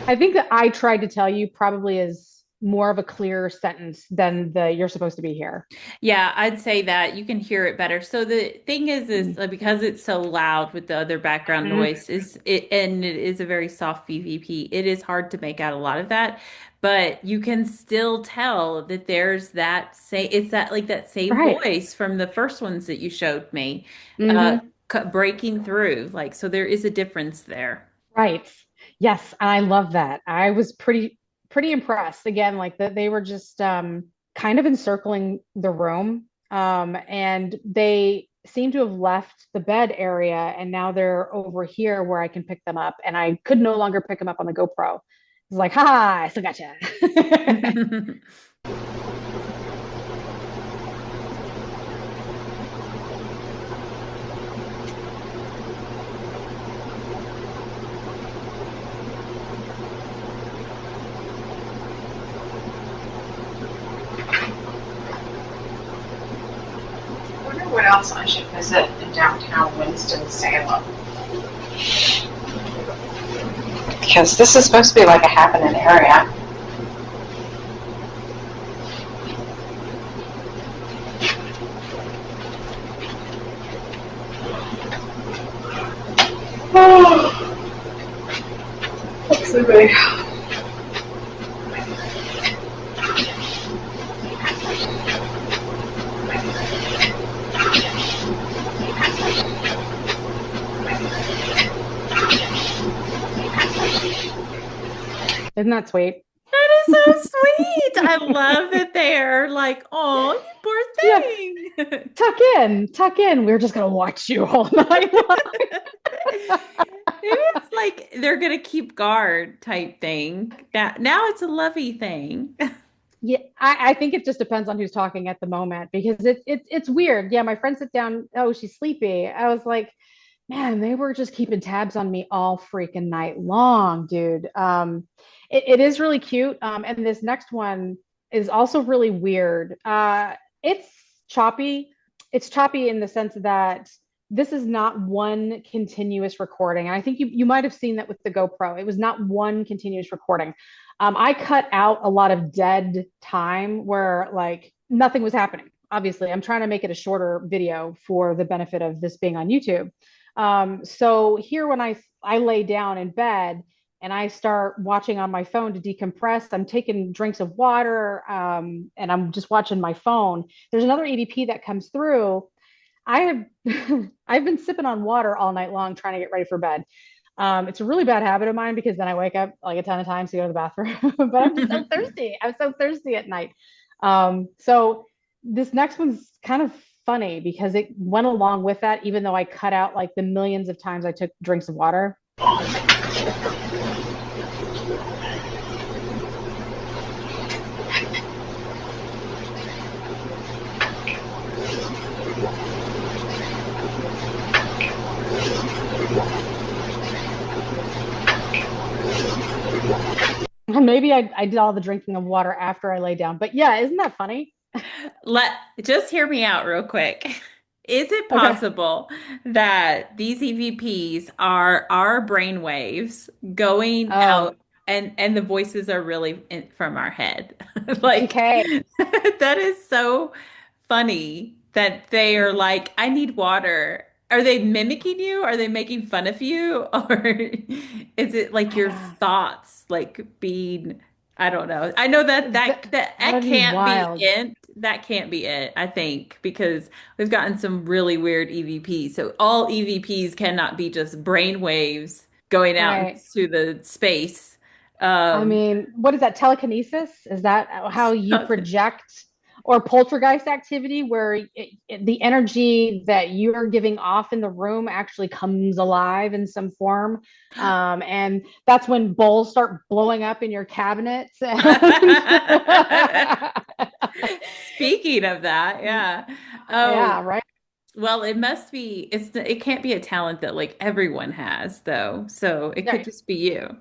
I think that I tried to tell you probably is more of a clear sentence than the you're supposed to be here. Yeah, I'd say that you can hear it better. So the thing is Mm. like, because it's so loud with the other background Mm. noise, is it, and it is a very soft VVP. It is hard to make out a lot of that, but you can still tell that there's that same. It's that like that same Right. voice from the first ones that you showed me, uh, Hmm. breaking through. Like, so there is a difference there. Right. Yes, I love that. I was pretty impressed. Again, like that they were just kind of encircling the room. And they seem to have left the bed area and now they're over here where I can pick them up. And I could no longer pick them up on the GoPro. It's like, ha, I still gotcha. I wonder what else I should visit in downtown Winston-Salem. Because this is supposed to be like a happening area. Let's see. Isn't that sweet? That is so sweet. I love that they're like, oh, Yeah, you poor thing. tuck in. We're just gonna watch you all night long. Maybe it's like they're gonna keep guard type thing. Now it's a lovey thing. Yeah, I think it just depends on who's talking at the moment because it's weird. Yeah, my friend sit down. Oh, she's sleepy. I was like, man, they were just keeping tabs on me all freaking night long, dude. It is really cute. And this next one is also really weird. It's choppy. It's choppy in the sense that this is not one continuous recording. And I think you might have seen that with the GoPro. It was not one continuous recording. I cut out a lot of dead time where like nothing was happening. Obviously, I'm trying to make it a shorter video for the benefit of this being on YouTube. So here, when I lay down in bed and I start watching on my phone to decompress, I'm taking drinks of water, and I'm just watching my phone. There's another EVP that comes through. I have I've been sipping on water all night long trying to get ready for bed. It's a really bad habit of mine because then I wake up like a ton of times to go to the bathroom, but I'm just so thirsty. I'm so thirsty at night. So this next one's kind of funny because it went along with that, even though I cut out like the millions of times I took drinks of water. Maybe I did all the drinking of water after I lay down. But yeah, isn't that funny? Let just hear me out real quick. Is it Okay. possible that these EVPs are our brain waves going Oh, out and the voices are really from our head? Like okay. that is so funny that they are like, I need water. Are they mimicking you? Are they making fun of you? Or is it like I your know. thoughts like being, I don't know. I know that That that would be can't be wild. it. That can't be it, I think, because we've gotten some really weird EVPs. So all EVPs cannot be just brain waves going out Right. into the space. I Um, mean, what is that? Telekinesis? Is that how you something. project or poltergeist activity where the energy that you're giving off in the room actually comes alive in some form? And that's when bowls start blowing up in your cabinets. And Speaking of that, yeah. Oh, yeah, right. well, it must be, it can't be a talent that like everyone has though. So it could Right. just be you.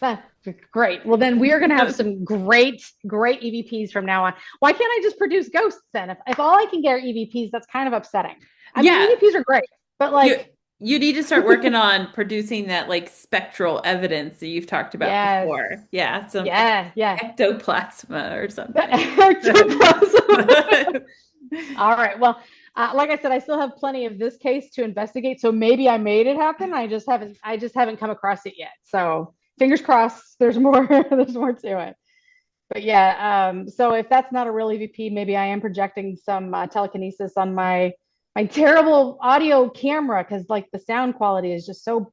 That's great. Well, then we are going to have some great EVPs from now on. Why can't I just produce ghosts then? If all I can get are EVPs, that's kind of upsetting. I mean, Yeah, EVPs are great, but you like, you need to start working on producing that like spectral evidence that you've talked about yes, before. Yeah, some yeah, yeah. ectoplasma or The something. ectoplasm. All right. Well, like I said, I still have plenty of this case to investigate. So maybe I made it happen. I just haven't come across it yet. So fingers crossed. There's more. There's more to it. But yeah, so if that's not a real EVP, maybe I am projecting some telekinesis on my terrible audio camera because like the sound quality is just so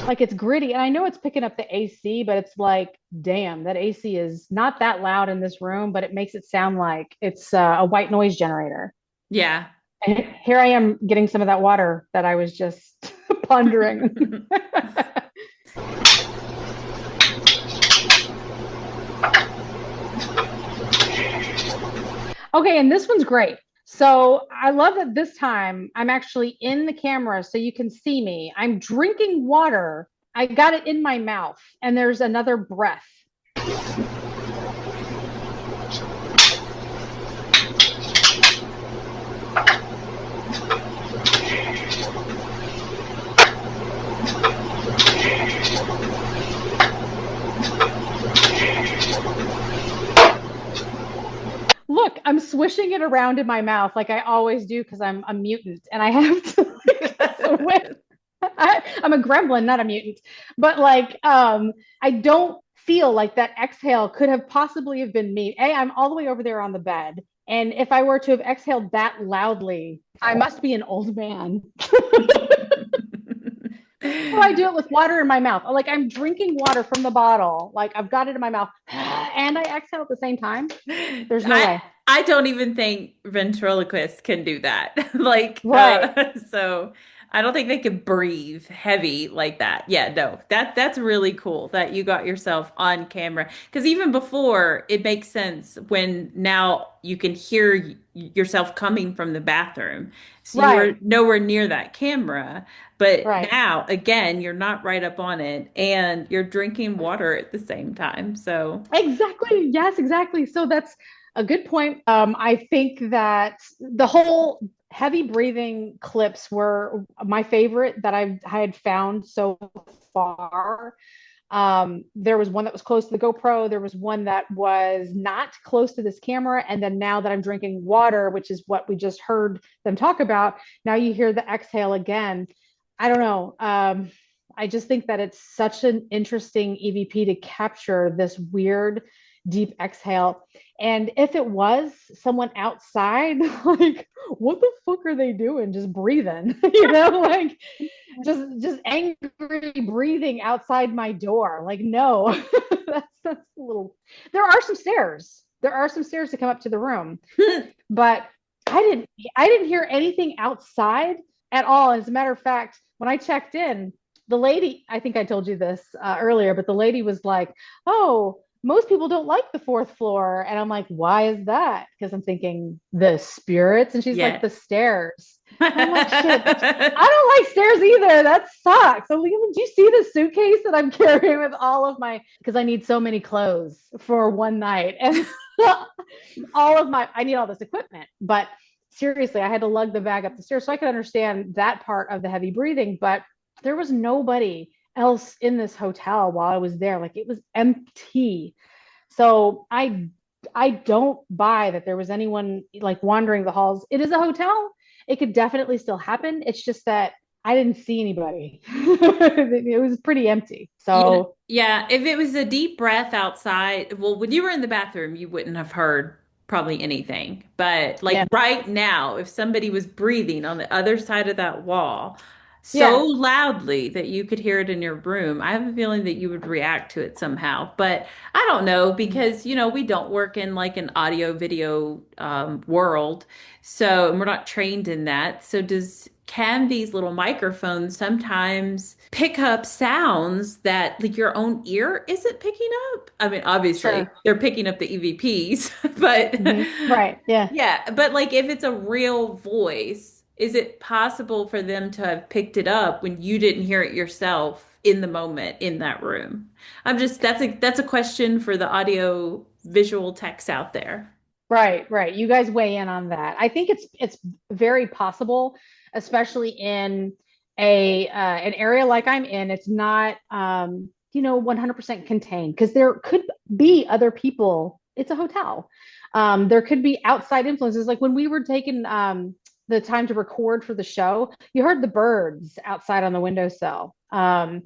like it's gritty, and I know it's picking up the AC, but it's like, damn, that AC is not that loud in this room, but it makes it sound like it's a white noise generator. Yeah. And here I am getting some of that water that I was just pondering. Okay, and this one's great. So I love that this time I'm actually in the camera so you can see me. I'm drinking water. I got it in my mouth, and there's another breath. Look, I'm swishing it around in my mouth like I always do because I'm a mutant and I have to like, I'm a gremlin, not a mutant. But like, I don't feel like that exhale could have possibly have been me. I'm all the way over there on the bed. And if I were to have exhaled that loudly, I must be an old man. Oh, I do it with water in my mouth. Like I'm drinking water from the bottle. Like I've got it in my mouth and I exhale at the same time. There's no I way. I don't even think ventriloquists can do that. Like Right. so I don't think they could breathe heavy like that. Yeah, no. That's really cool that you got yourself on camera. Because even before it makes sense when now you can hear yourself coming from the bathroom. So you were Right. nowhere near that camera. But Right. now again, you're not right up on it and you're drinking water at the same time. So Exactly. Yes, exactly. So that's a good point. I think that the whole heavy breathing clips were my favorite that I had found so far. There was one that was close to the GoPro. There was one that was not close to this camera. And then now that I'm drinking water, which is what we just heard them talk about, now you hear the exhale again. I don't know. I just think that it's such an interesting EVP to capture this weird deep exhale. And if it was someone outside, like, what the fuck are they doing? Just breathing, like just angry breathing outside my door. Like, no, that's a little. There are some stairs. There are some stairs to come up to the room, but I didn't hear anything outside at all. As a matter of fact, when I checked in, the lady, I think I told you this earlier, but the lady was like, "Oh, most people don't like the fourth floor," and I'm like, "Why is that?" Because I'm thinking the spirits, and she's like, yeah. "The stairs." I'm like, "Shit, I don't like stairs either. That sucks." I'm like, "Do you see the suitcase that I'm carrying with all of my?" Because I need so many clothes for one night, and all of my, I need all this equipment, but seriously, I had to lug the bag up the stairs. So I could understand that part of the heavy breathing, but there was nobody else in this hotel while I was there. Like it was empty. So I don't buy that there was anyone like wandering the halls. It is a hotel. It could definitely still happen. It's just that I didn't see anybody. It was pretty empty. Yeah, So yeah. If it was a deep breath outside, well, when you were in the bathroom, you wouldn't have heard probably anything. But like yeah, right now, if somebody was breathing on the other side of that wall so yeah, loudly that you could hear it in your room, I have a feeling that you would react to it somehow. But I don't know because, we don't work in like an audio video world. So, and we're not trained in that. So can these little microphones sometimes pick up sounds that like your own ear isn't picking up? I mean, obviously sure. they're picking up the EVPs, but Right. Yeah. yeah, but like if it's a real voice, is it possible for them to have picked it up when you didn't hear it yourself in the moment in that room? That's a question for the audio visual techs out there. Right, right. You guys weigh in on that. I think it's very possible, especially in a an area like I'm in. It's not 100% contained because there could be other people. It's a hotel. There could be outside influences. Like when we were taking the time to record for the show, you heard the birds outside on the windowsill. When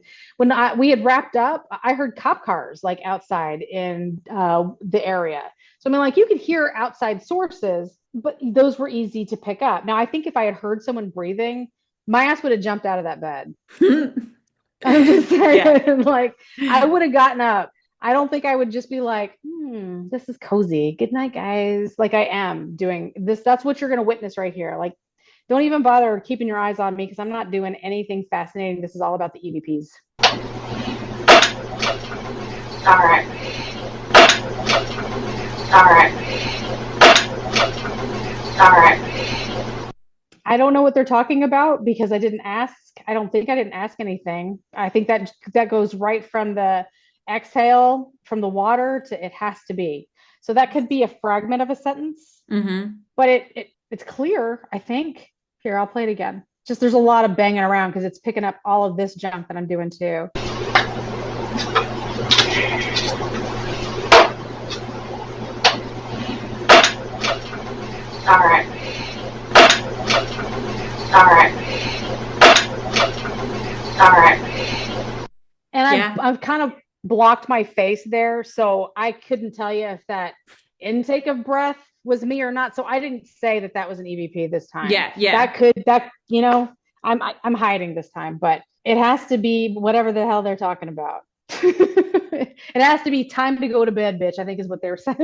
we had wrapped up, I heard cop cars like outside in the area. So I mean, like you could hear outside sources, but those were easy to pick up. Now, I think if I had heard someone breathing, my ass would have jumped out of that bed. I'm just Yeah. saying, like I would have gotten up. I don't think I would just be like, this is cozy. Good night, guys. Like I am doing this. That's what you're going to witness right here. Like, don't even bother keeping your eyes on me because I'm not doing anything fascinating. This is all about the EVPs. All right. All right. All right. I don't know what they're talking about because I didn't ask. I don't think I didn't ask anything. I think that goes right from the exhale from the water to it has to be. So that could be a fragment of a sentence, Hmm. but it's clear, I think. Here, I'll play it again. Just there's a lot of banging around because it's picking up all of this junk that I'm doing too. All right. All right. All right. And Yeah. I've kind of blocked my face there, so I couldn't tell you if that intake of breath was me or not. So I didn't say that that was an EVP this time. Yeah. Yeah. That could that I'm hiding this time, but it has to be whatever the hell they're talking about. It has to be time to go to bed, bitch. I think is what they're saying.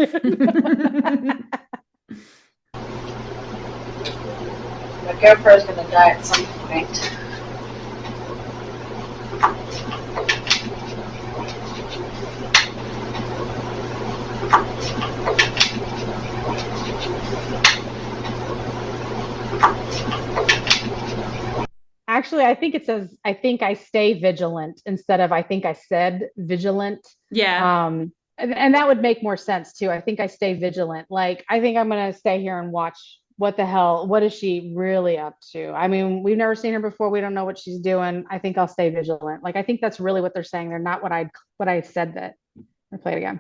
The GoPro's gonna die at some point. Actually, I think it says I think I stay vigilant instead of I think I said vigilant. Yeah. And that would make more sense too. I think I stay vigilant. Like I think I'm gonna stay here and watch what the hell, what is she really up to? I mean, we've never seen her before. We don't know what she's doing. I think I'll stay vigilant. Like I think that's really what they're saying. They're not what I said that. I play it again.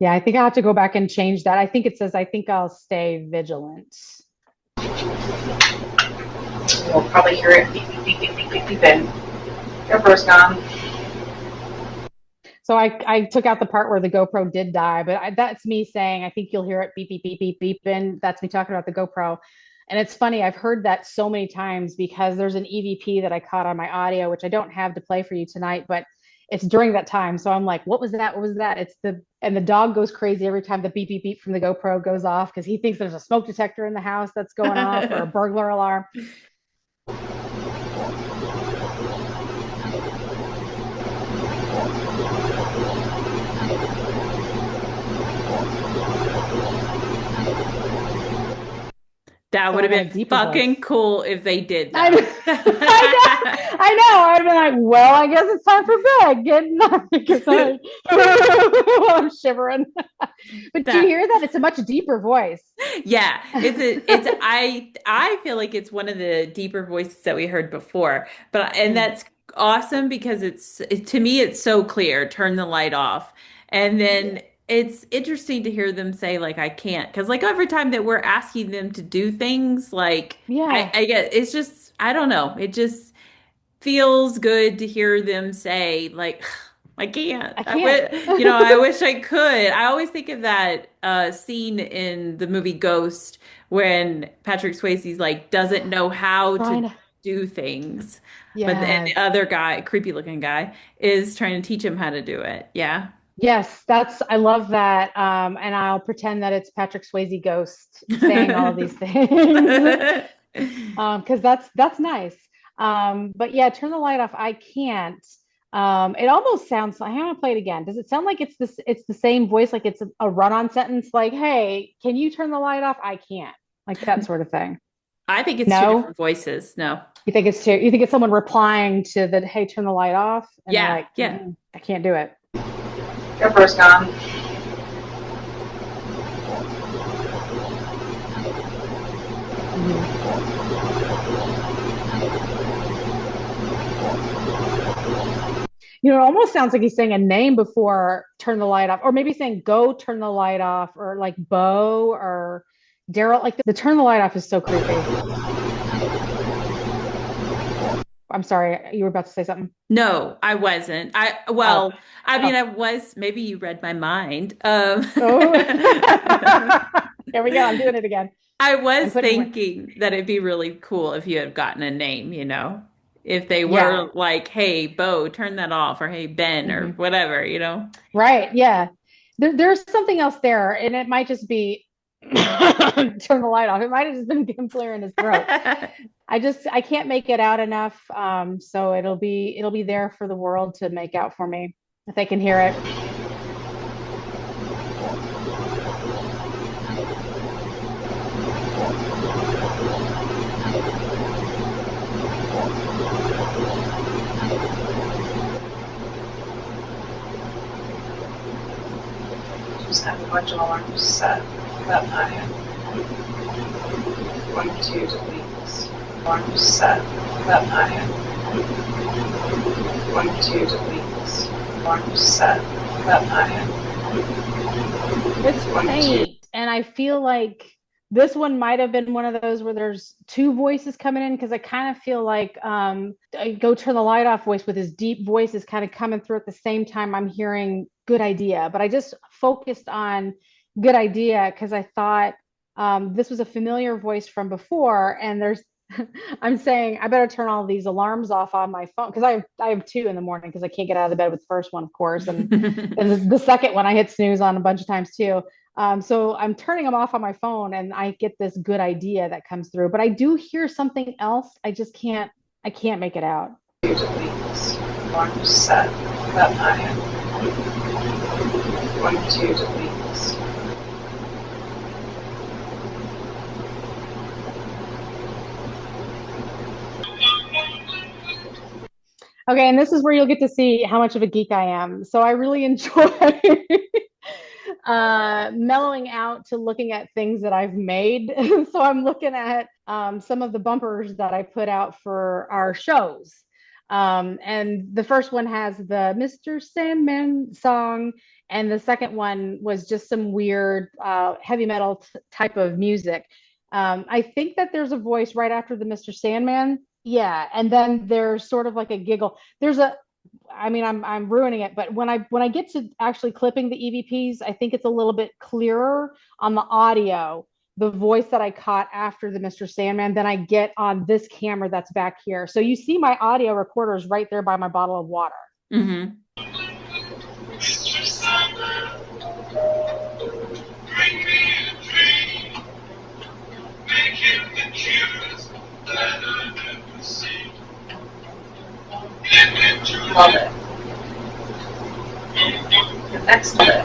Yeah, I think I have to go back and change that. I think it says I think I'll stay vigilant. You'll probably hear it beep, beep, beep, beep, beep, beep, beep, and GoPro's gone. So I took out the part where the GoPro did die, but that's me saying I think you'll hear it beep beep beep beep beep, and that's me talking about the GoPro. And it's funny, I've heard that so many times because there's an EVP that I caught on my audio, which I don't have to play for you tonight, but it's during that time. So I'm like, what was that? What was that? And the dog goes crazy every time the beep beep beep from the GoPro goes off because he thinks there's a smoke detector in the house that's going off or a burglar alarm. That So would I have got a been deeper fucking voice. cool if they did I know, that. I know. I would have been like, well, I guess it's time for bed. Good night. Because I'm shivering. But do you That hear that? It's a much deeper voice. Yeah, I feel like it's one of the deeper voices that we heard before. And Mm. that's awesome because to me it's so clear, turn the light off. And then it's interesting to hear them say like I can't, because like every time that we're asking them to do things, like Yeah, I get it's just I don't know, it just feels good to hear them say like I can't. I can't. I wish I could. I always think of that scene in the movie Ghost when Patrick Swayze's like doesn't know how to Trying to. do things, but then Yes. the other guy, creepy looking guy, is trying to teach him how to do it. Yeah. Yes, I love that. And I'll pretend that it's Patrick Swayze Ghost saying all of these things. Because that's nice. But yeah, turn the light off. I can't. It almost sounds like, I'm gonna play it again. Does it sound like it's the same voice, like it's a run-on sentence, like, hey, can you turn the light off? I can't. Like that sort of thing. I think it's two No? different voices. No. You think it's someone replying to the hey, turn the light off? And they're Yeah, like, yeah. I can't do it. Your first gone. Mhm. It almost sounds like he's saying a name before turn the light off, or maybe saying go turn the light off, or like Bo or Daryl. Like the turn the light off is so creepy. I'm sorry, you were about to say something. No, I wasn't. Oh, I mean, oh, I was, maybe you read my mind. oh. Here we go. I'm doing it again. I was I'm putting my, thinking that it'd be really cool if you had gotten a name, if they yeah. were like, hey, Bo, turn that off, or hey, Ben, or Mhm. whatever. Right. Yeah. There's something else there, and it might just be turn the light off. It might have just been him clearing his throat. I can't make it out enough. So it'll be there for the world to make out for me if they can hear it. Just have a bunch of alarms set that night. Going to delete this. Alarms set that night. Going to delete this. Alarms set that night. It's Going to faint, and I feel like this one might have been one of those where there's two voices coming in, because I kind of feel like I go turn the light off voice with his deep voice is kind of coming through at the same time I'm hearing good idea. But I just focused on good idea because I thought this was a familiar voice from before, and there's I'm saying I better turn all these alarms off on my phone because I have two in the morning because I can't get out of the bed with the first one, of course, and the second one I hit snooze on a bunch of times too. So I'm turning them off on my phone, and I get this good idea that comes through. But I do hear something else. I just can't. I can't make it out. delete this. Alarms set that night. Going to delete this. Okay, and this is where you'll get to see how much of a geek I am. So I really enjoy mellowing out to looking at things that I've made. So I'm looking at some of the bumpers that I put out for our shows. And the first one has the Mr. Sandman song, and the second one was just some weird heavy metal type of music. I think that there's a voice right after the Mr. Sandman. Yeah, and then there's sort of like a giggle. There's a I mean, I'm ruining it, but when I get to actually clipping the EVPs, I think it's a little bit clearer on the audio, the voice that I caught after the Mr. Sandman, than I get on this camera that's back here. So you see my audio recorders right there by my bottle of water. Hmm. Mr. Sandman, bring me a dream, make it the cutest that I've ever seen. Get into Love it. The next bit.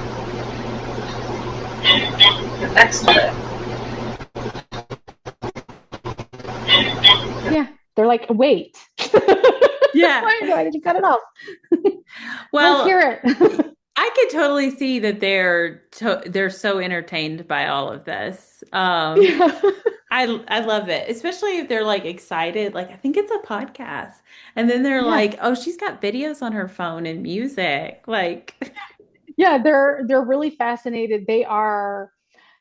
The next bit. like, wait. Yeah. Why did you cut it off? Let's Well, hear it. I could totally see that they're so entertained by all of this. Yeah. I love it, especially if they're like excited. Like I think it's a podcast, and then they're Yeah. like, "Oh, she's got videos on her phone and music." Like, Yeah, they're really fascinated. They are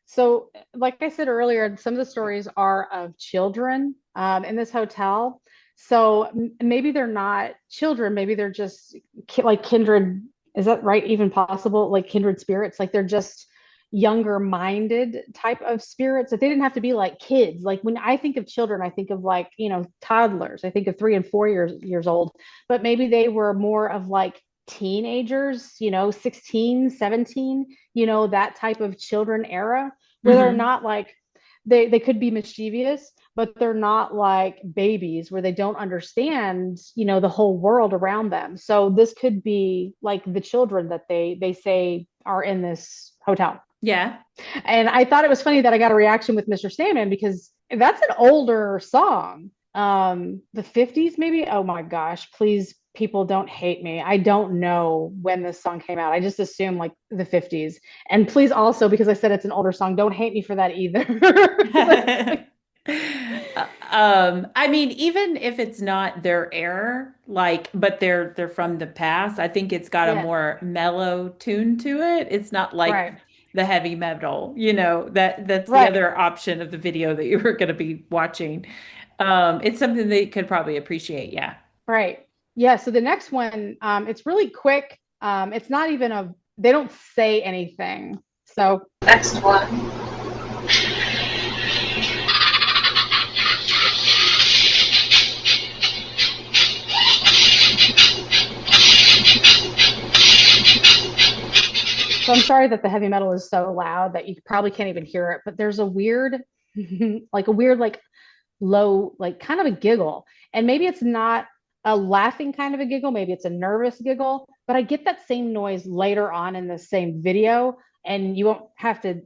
so, like I said earlier, some of the stories are of children in this hotel. So maybe they're not children, maybe they're just like kindred. Is that right? Even possible, like kindred spirits, like they're just younger minded type of spirits. That they didn't have to be like kids. Like when I think of children, I think of like, toddlers. I think of 3 and 4 years old, but maybe they were more of like teenagers, 16, 17, that type of children era where they're mhm. not like they could be mischievous, but they're not like babies where they don't understand, the whole world around them. So this could be like the children that they say are in this hotel. Yeah. And I thought it was funny that I got a reaction with Mr. Sandman because that's an older song. The 50s maybe. Oh my gosh, please people don't hate me. I don't know when this song came out. I just assume like the 50s. And please also, because I said it's an older song, don't hate me for that either. I mean, even if it's not their era, like, but they're from the past, I think it's got a Yes, more mellow tune to it. It's not like right, the heavy metal, that's the right, other option of the video that you were going to be watching. It's something they could probably appreciate. Yeah. right. Yeah, so the next one, it's really quick. It's not even they don't say anything. So Next one. So I'm sorry that the heavy metal is so loud that you probably can't even hear it, but there's a weird, like low, like kind of a giggle. And maybe it's not a laughing kind of a giggle, maybe it's a nervous giggle, but I get that same noise later on in the same video, and you won't have to,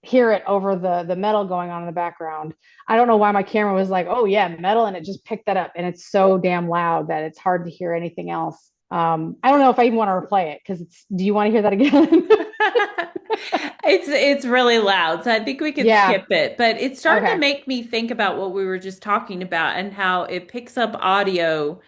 hear it over the metal going on in the background. I don't know why my camera was like, oh yeah, metal, and it just picked that up, and it's so damn loud that it's hard to hear anything else. I don't know if I even want to replay it because do you want to hear that again? It's really loud, so I think we could Yeah. skip it. But it's starting to Okay. make me think about what we were just talking about and how it picks up audio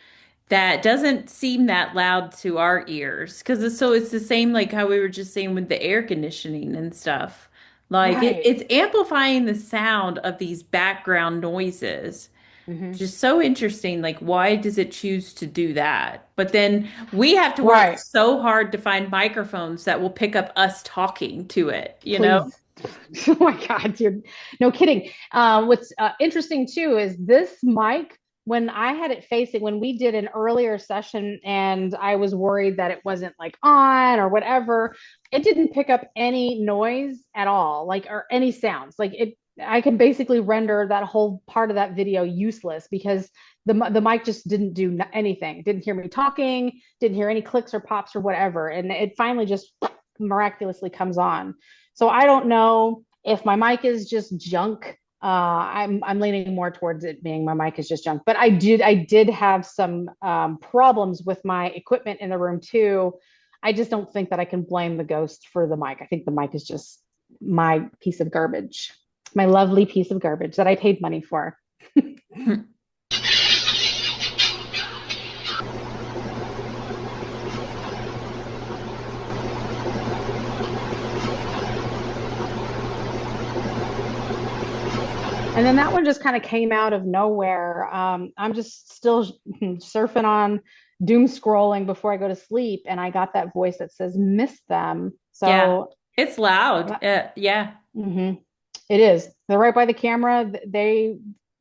that doesn't seem that loud to our ears. It's the same like how we were just saying with the air conditioning and stuff. Like Right. it's amplifying the sound of these background noises. Hmm. Just so interesting. Like, why does it choose to do that? But then we have to work Right. so hard to find microphones that will pick up us talking to it, you know? Please. Oh my God, you're no kidding. What's interesting too is this mic, when I had it facing, when we did an earlier session and I was worried that it wasn't like on or whatever, it didn't pick up any noise at all, like, or any sounds. Like I could basically render that whole part of that video useless because the mic just didn't do anything. It didn't hear me talking, didn't hear any clicks or pops or whatever. And it finally just miraculously comes on. So I don't know if my mic is just junk. I'm leaning more towards it being my mic is just junk. But I did have some problems with my equipment in the room too. I just don't think that I can blame the ghost for the mic. I think the mic is just my piece of garbage, my lovely piece of garbage that I paid money for. And then that one just kind of came out of nowhere. I'm just still surfing on doom scrolling before I go to sleep, and I got that voice that says "miss them." Yeah. So It's loud. Yeah. mhm, it is. They're right by the camera.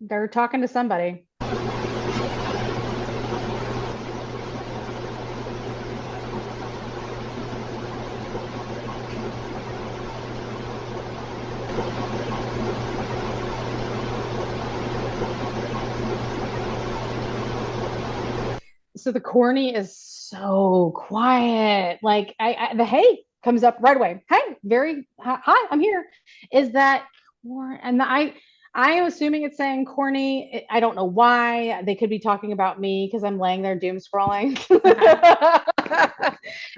They're talking to somebody. So the corny is so quiet. Like the hey comes up right away. Hey, very hi, I'm here. Is that and I am assuming it's saying corny. I don't know why. They could be talking about me because I'm laying there doom scrolling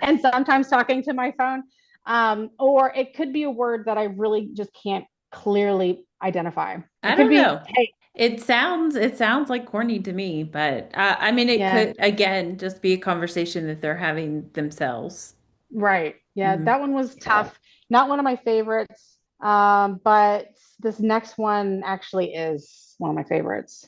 and sometimes talking to my phone. Or it could be a word that I really just can't clearly identify. I It could don't be, know. hey, It sounds like corny to me, but I mean, it yeah, could again just be a conversation that they're having themselves. right. Yeah, Mhm. that one was tough. Not one of my favorites. But this next one actually is one of my favorites.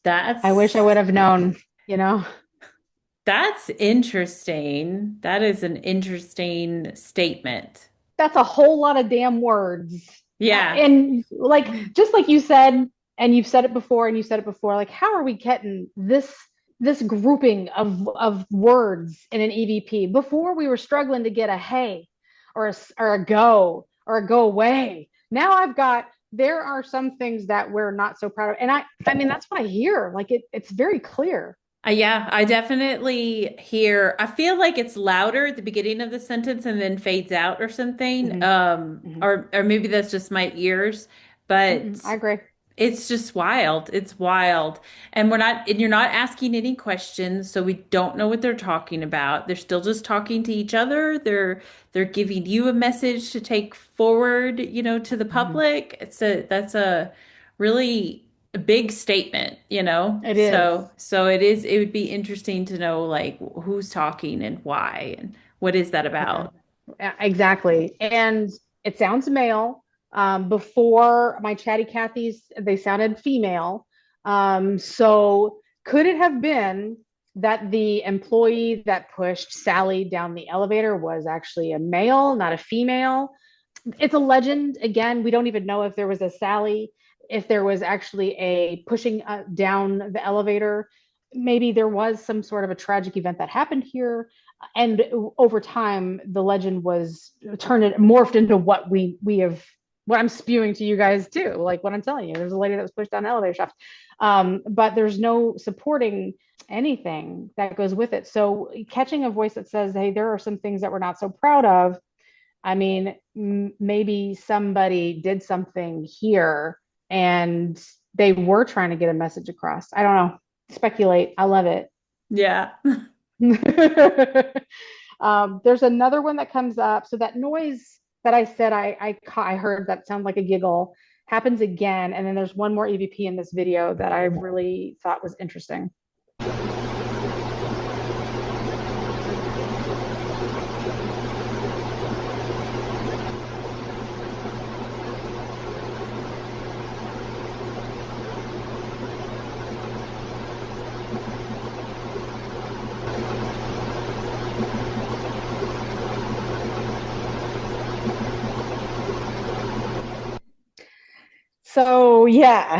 I wish I That's would have known, you know? that's interesting. That is an interesting statement. That's a whole lot of damn words. Yeah. And like, just like you said, and you've said it before, and you said it before, like, how are we getting this grouping of words in an EVP? Before we were struggling to get a hey or a go or a go away. Now I've got there are some things that we're not so proud of. And I mean that's what I hear. Like it's very clear. Yeah, I definitely hear, I feel like it's louder at the beginning of the sentence and then fades out or something. Mm-hmm, mm-hmm, Or maybe that's just my ears, but mm-hmm, I agree. it's just wild. It's wild. And you're not asking any questions, so we don't know what they're talking about. They're still just talking to each other. They're giving you a message to take forward, to the Mm-hmm. public. That's a really big statement, you know? It is. So it would be interesting to know like who's talking and why and what is that Yeah. about? Exactly. And it sounds male. Before my chatty Cathy's, they sounded female. So could it have been that the employee that pushed Sally down the elevator was actually a male, not a female? It's a legend. Again, we don't even know if there was a Sally, if there was actually a pushing down the elevator. Maybe there was some sort of a tragic event that happened here, and over time, the legend was turned it morphed into what we have. What I'm spewing to you guys too, like what I'm telling you. There's a lady that was pushed down an elevator shaft, but there's no supporting anything that goes with it. So catching a voice that says, "Hey, there are some things that we're not so proud of," I mean, maybe somebody did something here and they were trying to get a message across. I don't know. Speculate. I love it. Yeah. There's another one that comes up. So that noise that I said I heard that sound like a giggle happens again. And then there's one more EVP in this video that I really thought was interesting. So yeah,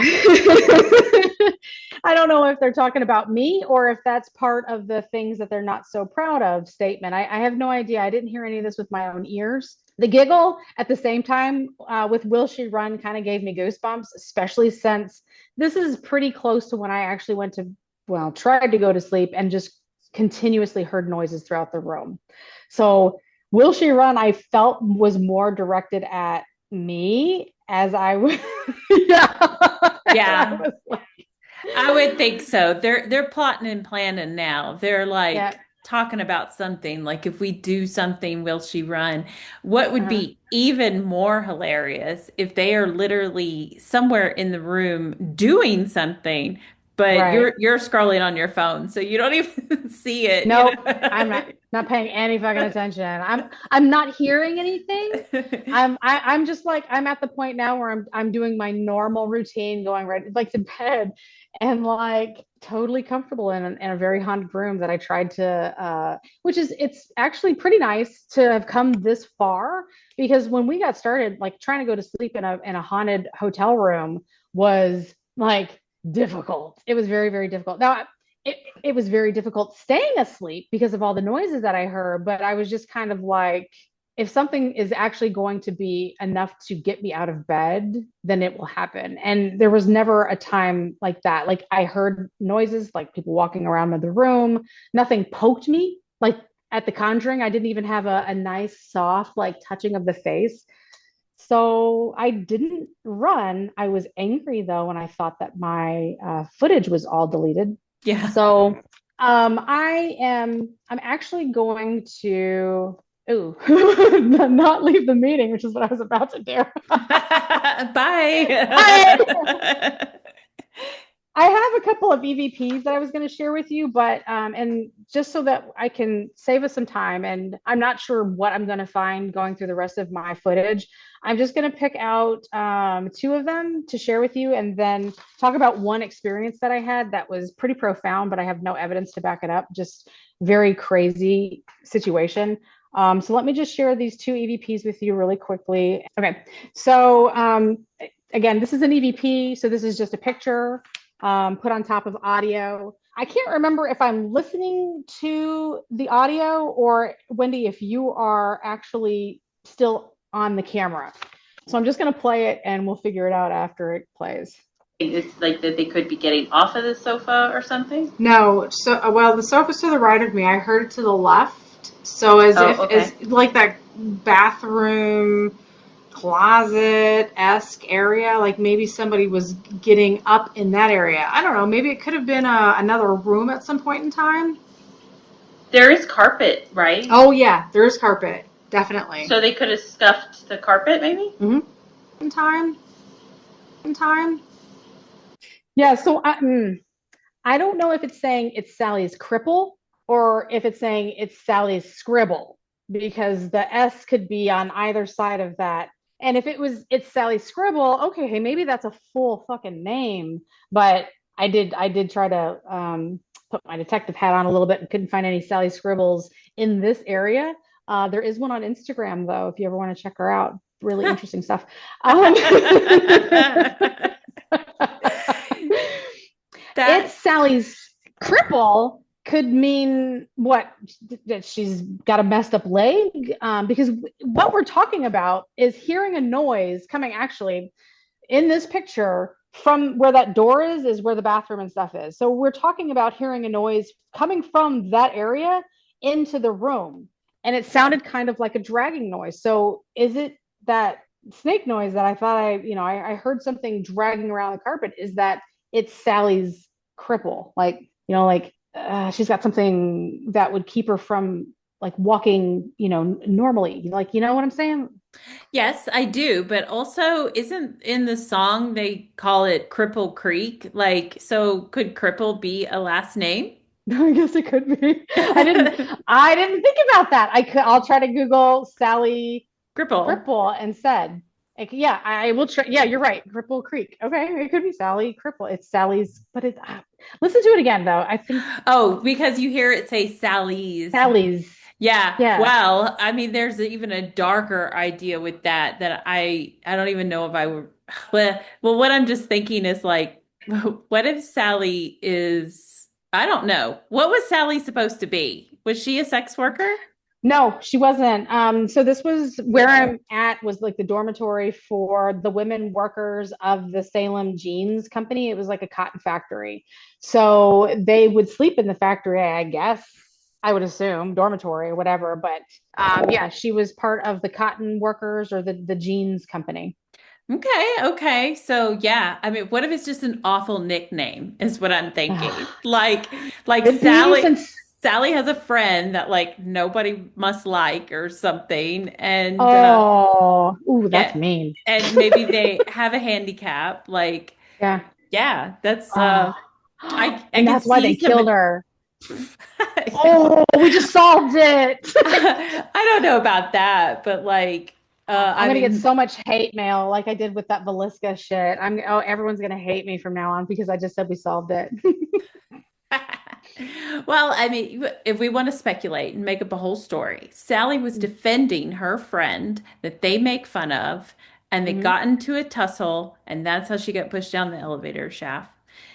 I don't know if they're talking about me or if that's part of the things that they're not so proud of statement. I have no idea. I didn't hear any of this with my own ears. The giggle at the same time with Will She Run kind of gave me goosebumps, especially since this is pretty close to when I actually went to, well, tried to go to sleep and just continuously heard noises throughout the room. So Will She Run, I felt was more directed at me as I was, yeah, I Yeah. was like, I would think so. They're plotting and planning now. They're yeah, like talking about something like if we do something, will she run? What would uh-huh, be even more hilarious if they are literally somewhere in the room doing something, but right. you're scrolling on your phone, so you don't even see it, Nope, I'm not paying any fucking attention. I'm not hearing anything. I'm just like I'm at the point now where I'm doing my normal routine, going right like to bed, and like totally comfortable in a very haunted room that I tried to, which is it's actually pretty nice to have come this far because when we got started, like trying to go to sleep in a haunted hotel room was like difficult. It was very difficult. Now it was very difficult staying asleep because of all the noises that I heard, but I was just kind of like if something is actually going to be enough to get me out of bed, then it will happen. And there was never a time like that. Like I heard noises, like people walking around in the room. Nothing poked me. Like at The Conjuring, I didn't even have a nice, soft, like touching of the face. So I didn't run. I was angry though when I thought that my footage was all deleted. Yeah. So I'm actually going to ooh not leave the meeting, which is what I was about to do. I, Bye. I have a couple of EVPs that I was going to share with you, but and just so that I can save us some time, and I'm not sure what I'm going to find going through the rest of my footage. I'm just going to pick out two of them to share with you, and then talk about one experience that I had that was pretty profound, but I have no evidence to back it up. Just very crazy situation. So let me just share these two EVPs with you really quickly. Okay, so again, this is an EVP, so this is just a picture put on top of audio. I can't remember if I'm listening to the audio or Wendy, if you are actually still on the camera. So I'm just going to play it and we'll figure it out after it plays. It's like that they could be getting off of the sofa or something. No, so well, the sofa's to the right of me. I heard it to the left. So as like that bathroom closet-esque area, like maybe somebody was getting up in that area. I don't know. Maybe it could have been another room at some point in time. There is carpet, right? Oh yeah, there is carpet, definitely. So they could have scuffed the carpet, maybe? Mm-hmm. In time. Yeah, so I don't know if it's saying it's Sally's cripple or if it's saying it's Sally's scribble, because the S could be on either side of that. And if it's Sally Scribble, okay, hey, maybe that's a full fucking name. But I did try to put my detective hat on a little bit and couldn't find any Sally Scribbles in this area. There is one on Instagram though, if you ever want to check her out. Really interesting stuff. It's Sally's cripple could mean what, that she's got a messed up leg, because what we're talking about is hearing a noise coming actually in this picture from where that door is where the bathroom and stuff is. So we're talking about hearing a noise coming from that area into the room, and it sounded kind of like a dragging noise. So is it that snake noise that I thought I heard something dragging around the carpet? Is that it's Sally's cripple, like like she's got something that would keep her from like walking normally, like what I'm saying? Yes, I do. But also, isn't in the song they call it Cripple Creek? Like, so could Cripple be a last name? I guess it could be. I didn't think about that. I'll try to Google Sally Cripple. Cripple and said, like, yeah, I will try. Yeah, you're right. Cripple Creek. Okay, it could be Sally Cripple. It's Sally's, but it's listen to it again though. I think Oh, because you hear it say Sally's. Sally's. Yeah. Yeah. Well, I mean, there's even a darker idea with that I don't even know if I would. Well, what I'm just thinking is like, what if Sally is, I don't know. What was Sally supposed to be? Was she a sex worker? No, she wasn't. So this was where I'm at, was like the dormitory for the women workers of the Salem Jeans Company. It was like a cotton factory. So they would sleep in the factory, I guess. I would assume dormitory or whatever. But yeah, she was part of the cotton workers or the jeans company. Okay, okay. So yeah, I mean, what if it's just an awful nickname is what I'm thinking. Like Could be since Sally has a friend that like nobody must like or something, and oh, ooh, that's yeah, mean. and maybe they have a handicap. Like, Yeah. yeah, that's Oh. I And can that's why they see some killed her. Oh, we just solved it. I don't know about that, but like I'm I gonna get mean so much hate mail like I did with that Velisca shit. Everyone's gonna hate me from now on because I just said we solved it. well, I mean, if we want to speculate and make up a whole story, Sally was defending her friend that they make fun of, and they Mhm. got into a tussle, and that's how she got pushed down the elevator shaft.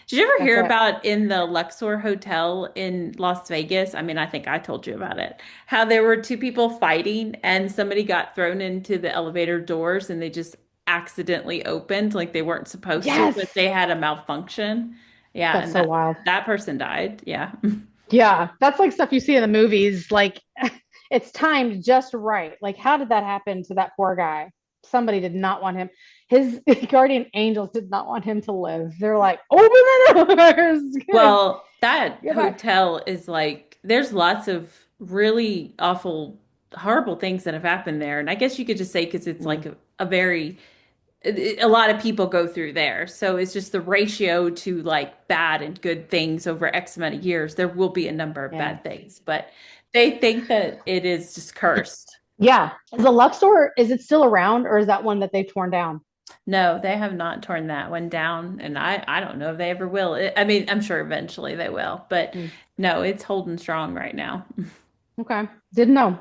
Did you ever That's hear it. about in the Luxor Hotel in Las Vegas? I mean, I think I told you about it. How there were two people fighting and somebody got thrown into the elevator doors and they just accidentally opened like they weren't supposed to, Yes. but they had a malfunction. Yeah, That's and so wild. that person died. Yeah. Yeah, that's like stuff you see in the movies. Like it's timed just right. Like, how did that happen to that poor guy? Somebody did not want him. His guardian angels did not want him to live. They're like, open the doors. Well, that Get back. hotel is like, there's lots of really awful, horrible things that have happened there. And I guess you could just say because it's like Mm, a very a lot of people go through there. So it's just the ratio to like bad and good things over X amount of years. There will be a number of yeah. bad things, but they think that it is just cursed. Yeah. Is the Luxor, is it still around or is that one that they've torn down? No, they have not torn that one down, and I don't know if they ever will. I mean, I'm sure eventually they will, but Mm, no, it's holding strong right now. okay. Didn't know.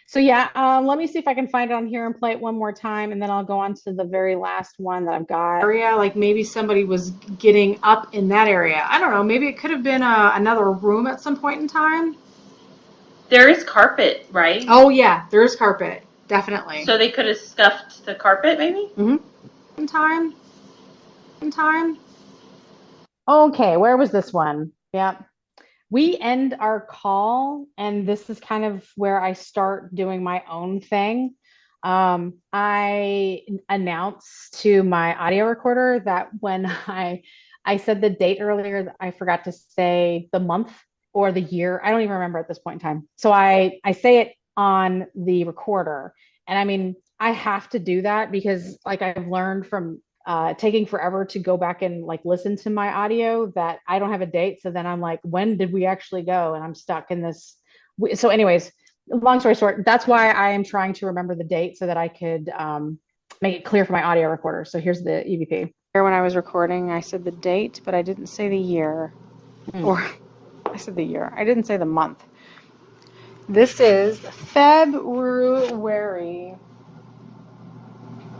So yeah, let me see if I can find it on here and play it one more time, and then I'll go on to the very last one that I've got. Area, like maybe somebody was getting up in that area. I don't know. Maybe it could have been another room at some point in time. There is carpet, right? Oh yeah, there's carpet, definitely. So they could have scuffed the carpet, maybe? Mm-hmm. In time, in time. Okay, where was this one? Yeah. We end our call, and this is kind of where I start doing my own thing. I announced to my audio recorder that when I said the date earlier, I forgot to say the month or the year. I don't even remember at this point in time. So I say it on the recorder, and I mean I have to do that because like I've learned from taking forever to go back and like listen to my audio that I don't have a date. So then I'm like, when did we actually go? And I'm stuck in this. So, anyways, long story short, that's why I am trying to remember the date so that I could make it clear for my audio recorder. So here's the EVP. Here, when I was recording, I said the date, but I didn't say the year. Or I said the year. I didn't say the month. This is February.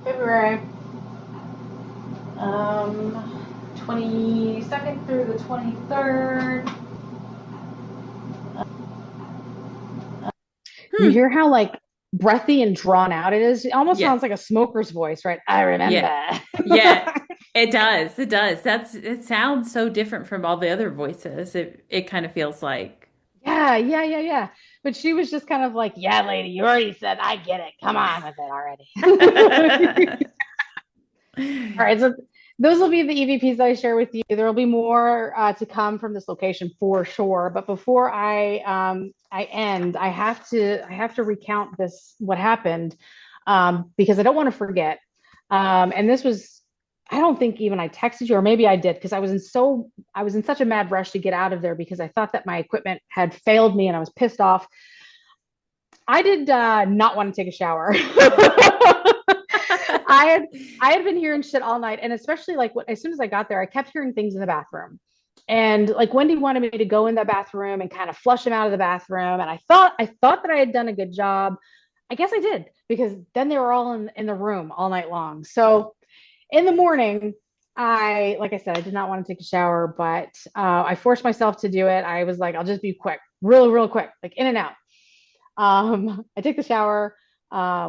February. 22nd through the 23rd. You Hmm. hear how like breathy and drawn out it is? It almost Yeah. sounds like a smoker's voice, right? I Yeah. remember. Yeah. It does. It does. It sounds so different from all the other voices. It kind of feels like. Yeah. But she was just kind of like, yeah, lady, you already said I get it. Come on with it already. All right, so those will be the EVPs that I share with you. There will be more to come from this location for sure. But before I end, I have to recount this what happened because I don't want to forget. And this was I don't think even I texted you, or maybe I did because I was in such a mad rush to get out of there because I thought that my equipment had failed me and I was pissed off. I did not want to take a shower. I had I had been hearing shit all night, and especially like as soon as I got there, I kept hearing things in the bathroom. And like Wendy wanted me to go in the bathroom and kind of flush him out of the bathroom. And I thought that I had done a good job. I guess I did because then they were all in the room all night long. So in the morning, like I said, I did not want to take a shower, but I forced myself to do it. I was like, I'll just be quick, real quick, like in and out. I take the shower,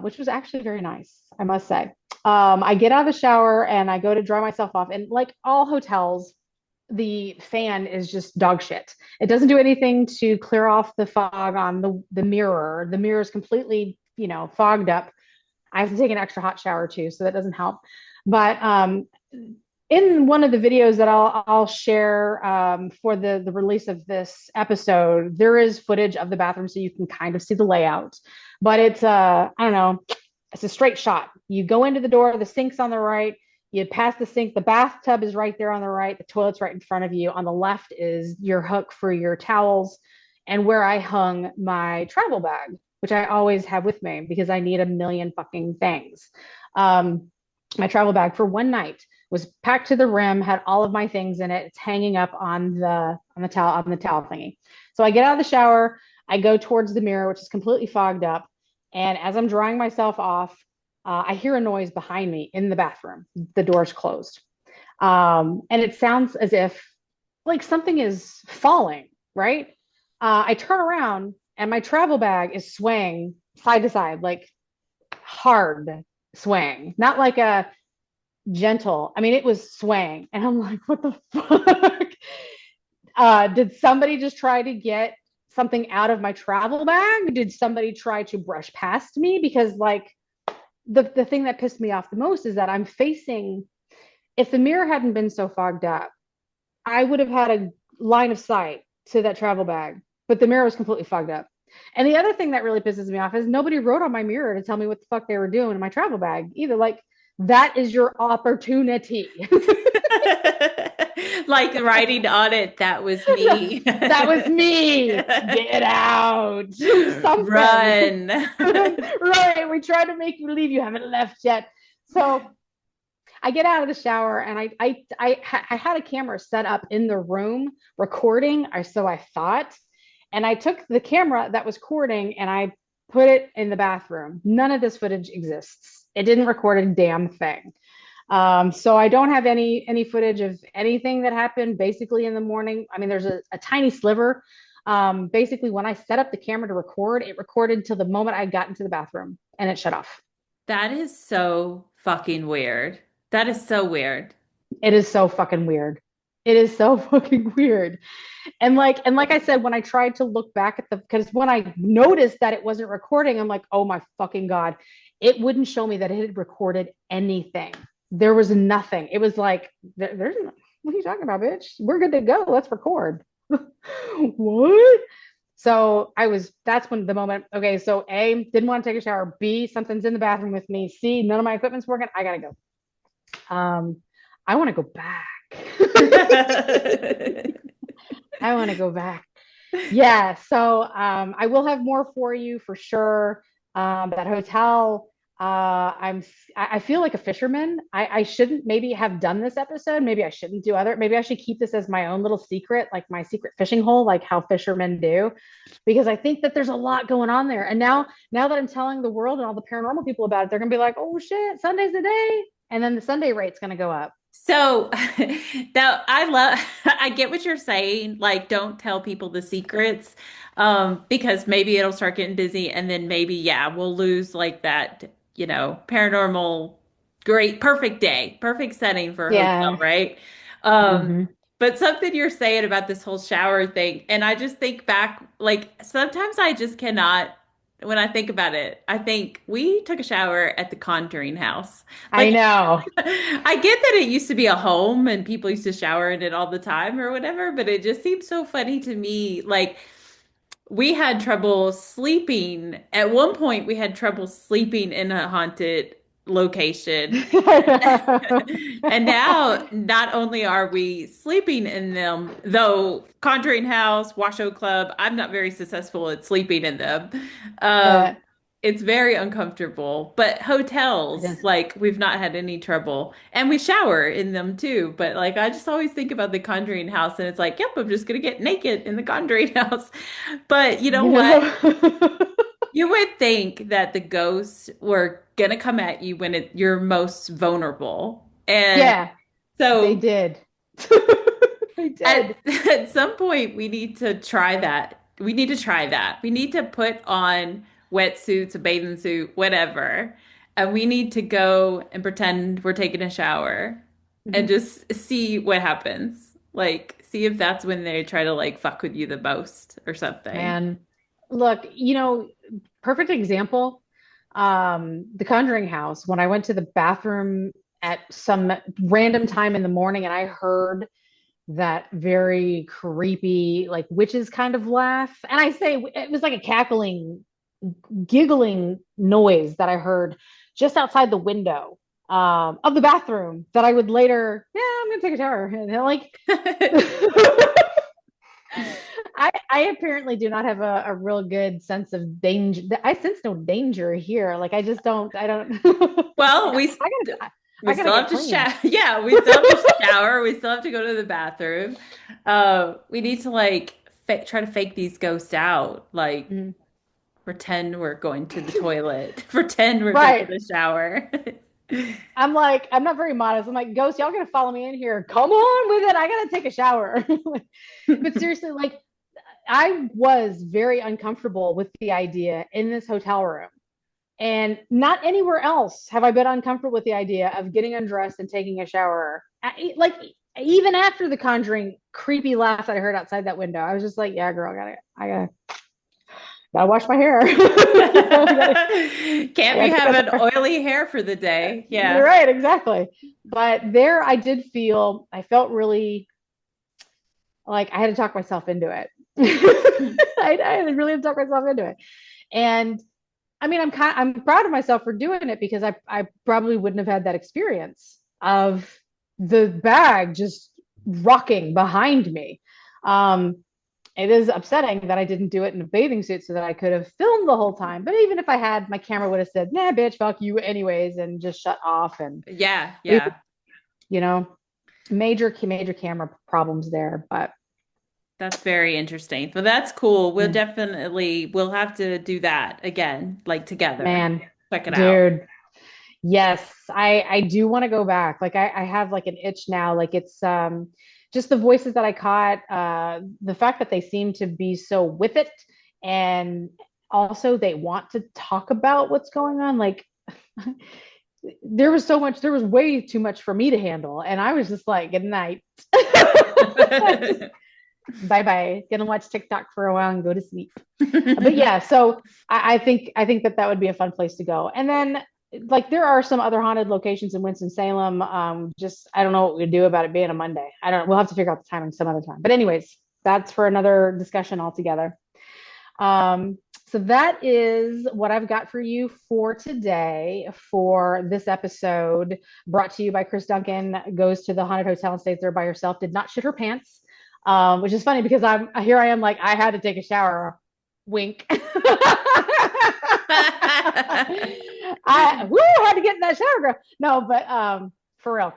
which was actually very nice, I must say. I get out of the shower and I go to dry myself off. And like all hotels, the fan is just dog shit. It doesn't do anything to clear off the fog on the mirror. The mirror is completely, fogged up. I have to take an extra hot shower too, so that doesn't help. But in one of the videos that I'll share for the release of this episode, there is footage of the bathroom, so you can kind of see the layout. But it's I don't know, it's a straight shot. You go into the door, the sink's on the right. You pass the sink, the bathtub is right there on the right, the toilet's right in front of you. On the left is your hook for your towels, and where I hung my travel bag, which I always have with me because I need a million fucking things. My travel bag for one night was packed to the rim, had all of my things in it. It's hanging up on the towel thingy. So I get out of the shower, I go towards the mirror, which is completely fogged up, and as I'm drying myself off, I hear a noise behind me in the bathroom. The door's closed. And it sounds as if like something is falling, right? I turn around and my travel bag is swaying side to side, like hard swaying, not like a gentle. I mean, it was swaying. And I'm like, what the fuck? Did somebody just try to get something out of my travel bag? Did somebody try to brush past me? Because like the thing that pissed me off the most is that I'm facing, if the mirror hadn't been so fogged up, I would have had a line of sight to that travel bag, but the mirror was completely fogged up. And the other thing that really pisses me off is nobody wrote on my mirror to tell me what the fuck they were doing in my travel bag either. Like, that is your opportunity. Like writing on it, that was me. That was me. Get out. Something. Run. Right. We tried to make you leave. You haven't left yet. So I get out of the shower and I had a camera set up in the room recording, or so I thought. And I took the camera that was recording and I put it in the bathroom. None of this footage exists. It didn't record a damn thing. So I don't have any footage of anything that happened basically in the morning. I mean, there's a tiny sliver. Basically, when I set up the camera to record, it recorded till the moment I got into the bathroom and it shut off. That is so fucking weird. That is so weird. It is so fucking weird. It is so fucking weird. And like I said, when I tried to look back at the, because when I noticed that it wasn't recording, I'm like, oh my fucking God. It wouldn't show me that it had recorded anything. There was nothing. It was like, there's no, what are you talking about, bitch? We're good to go. Let's record. What? So that's when the moment, okay, so A, didn't want to take a shower. B, something's in the bathroom with me. C, none of my equipment's working. I gotta go. I want to go back. I want to go back. Yeah, so I will have more for you for sure. That hotel, I feel like a fisherman. I shouldn't maybe have done this episode. Maybe I shouldn't do other. Maybe I should keep this as my own little secret, like my secret fishing hole, like how fishermen do, because I think that there's a lot going on there. And now that I'm telling the world and all the paranormal people about it, they're gonna be like, oh shit, Sunday's the day, and then the Sunday rate's gonna go up. So now I get what you're saying. Like, don't tell people the secrets, because maybe it'll start getting busy and then maybe, yeah, we'll lose like that, paranormal, great, perfect day, perfect setting for a hotel, Yeah. right? Um, Hmm. but something you're saying about this whole shower thing, and I just think back, like sometimes I just cannot, when I think about it, I think we took a shower at the Conjuring house. I Like, know. I get that it used to be a home and people used to shower in it all the time or whatever, but it just seems so funny to me. Like, we had trouble sleeping. At one point, we had trouble sleeping in a haunted location. And now, not only are we sleeping in them, though Conjuring House, Washoe Club, I'm not very successful at sleeping in them. Uh, Um, it's very uncomfortable. But it hotels, is. like, we've not had any trouble. And we shower in them too. But like, I just always think about the Conjuring House, and it's like, yep, I'm just gonna get naked in the Conjuring House. But you know You what? know? You would think that the ghosts were gonna come at you when you're most vulnerable. And Yeah, they so did. They at did. at some point we need to try that. We need to try that. We need to put on wetsuits, a bathing suit, whatever. And we need to go and pretend we're taking a shower and Mhm. just see what happens. Like, see if that's when they try to like fuck with you the most or something. Man, look, perfect example. The Conjuring House, when I went to the bathroom at some random time in the morning and I heard that very creepy, like witches kind of laugh. And I say it was like a cackling, giggling noise that I heard just outside the window of the bathroom that I would later, yeah, I'm gonna take a shower. And they're like, I apparently do not have a real good sense of danger. I sense no danger here. Like I don't Well, like we I gotta still have get to clean. shower. Yeah, we still have to shower. We still have to go to the bathroom. We need to like try to fake these ghosts out. Like, Mhm. pretend we're going to the toilet. Pretend we're taking Right. a shower. I'm like, I'm not very modest. I'm like, Ghost, y'all gonna follow me in here? Come on with it. I gotta take a shower. But seriously, like, I was very uncomfortable with the idea in this hotel room. And not anywhere else have I been uncomfortable with the idea of getting undressed and taking a shower. Like, even after the Conjuring creepy laugh that I heard outside that window, I was just like, yeah, girl, I gotta wash my hair. Can't be having oily hair for the day. You're Yeah. right, exactly. But there, I felt really like I had to talk myself into it. I really had to talk myself into it. And I mean, I'm proud of myself for doing it because I probably wouldn't have had that experience of the bag just rocking behind me. Um, it is upsetting that I didn't do it in a bathing suit so that I could have filmed the whole time. But even if I had, my camera would have said, "Nah, bitch, fuck you," anyways, and just shut off. And Yeah. we, Yeah. you know, major camera problems there. But That's very interesting. But that's cool. yeah, We'll have to do that again, like together. man, Check it out. dude. Yes, I do want to go back. Like I have like an itch now. Like it's just the voices that I caught, the fact that they seem to be so with it, and also they want to talk about what's going on. Like there was way too much for me to handle, and I was just like, good night. Bye bye. Gonna watch TikTok for a while and go to sleep. But yeah, so I think that that would be a fun place to go. And then like there are some other haunted locations in Winston-Salem. Just I don't know what we do about it being a Monday. I don't. We'll have to figure out the timing some other time. But anyways, that's for another discussion altogether. So that is what I've got for you for today for this episode, brought to you by Chris Duncan. Goes to the haunted hotel and stays there by herself. Did not shit her pants, which is funny because I'm here. I am like I had to take a shower. Wink. Had to get in that shower, girl. No, but for real,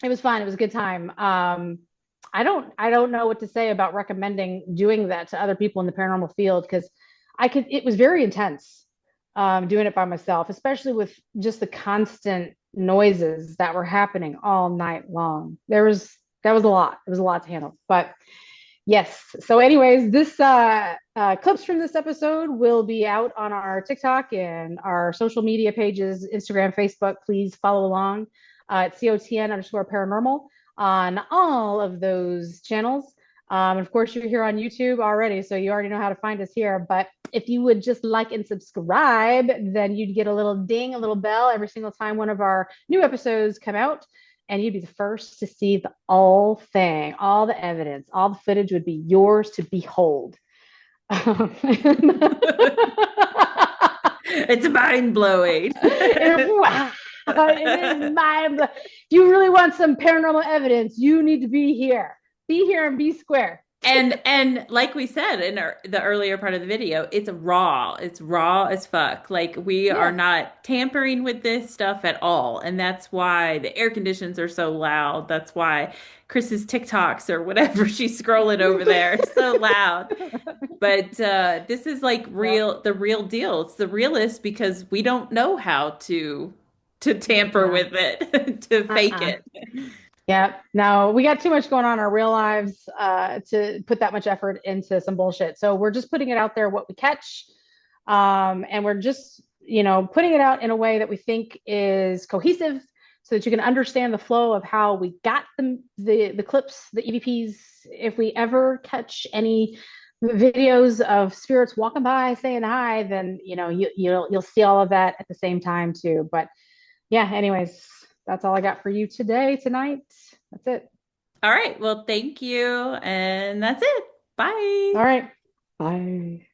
it was fun. It was a good time. I don't know what to say about recommending doing that to other people in the paranormal field because it was very intense doing it by myself, especially with just the constant noises that were happening all night long. That was a lot. It was a lot to handle. But yes. So, anyways, this clips from this episode will be out on our TikTok and our social media pages, Instagram, Facebook. Please follow along at COTN_paranormal on all of those channels. Of course, you're here on YouTube already, so you already know how to find us here. But if you would just like and subscribe, then you'd get a little ding, a little bell every single time one of our new episodes come out. And you'd be the first to see the all thing, all the evidence, all the footage would be yours to behold. It's mind blowing. It is mind blowing. If you really want some paranormal evidence, you need to be here. Be here and be square. And like we said in the earlier part of the video, it's raw. It's raw as fuck. Like we are not tampering with this stuff at all. And that's why the air conditions are so loud. That's why Chris's TikToks or whatever she's scrolling over there is so loud. But this is like the real deal. It's the realest because we don't know how to tamper with it, to fake it. Yeah, no, we got too much going on in our real lives to put that much effort into some bullshit. So we're just putting it out there what we catch. And we're just, putting it out in a way that we think is cohesive so that you can understand the flow of how we got the clips, the EVPs. If we ever catch any videos of spirits walking by saying hi, then you'll see all of that at the same time too. But yeah, anyways, that's all I got for you tonight. That's it. All right. Well, thank you. And that's it. Bye. All right. Bye.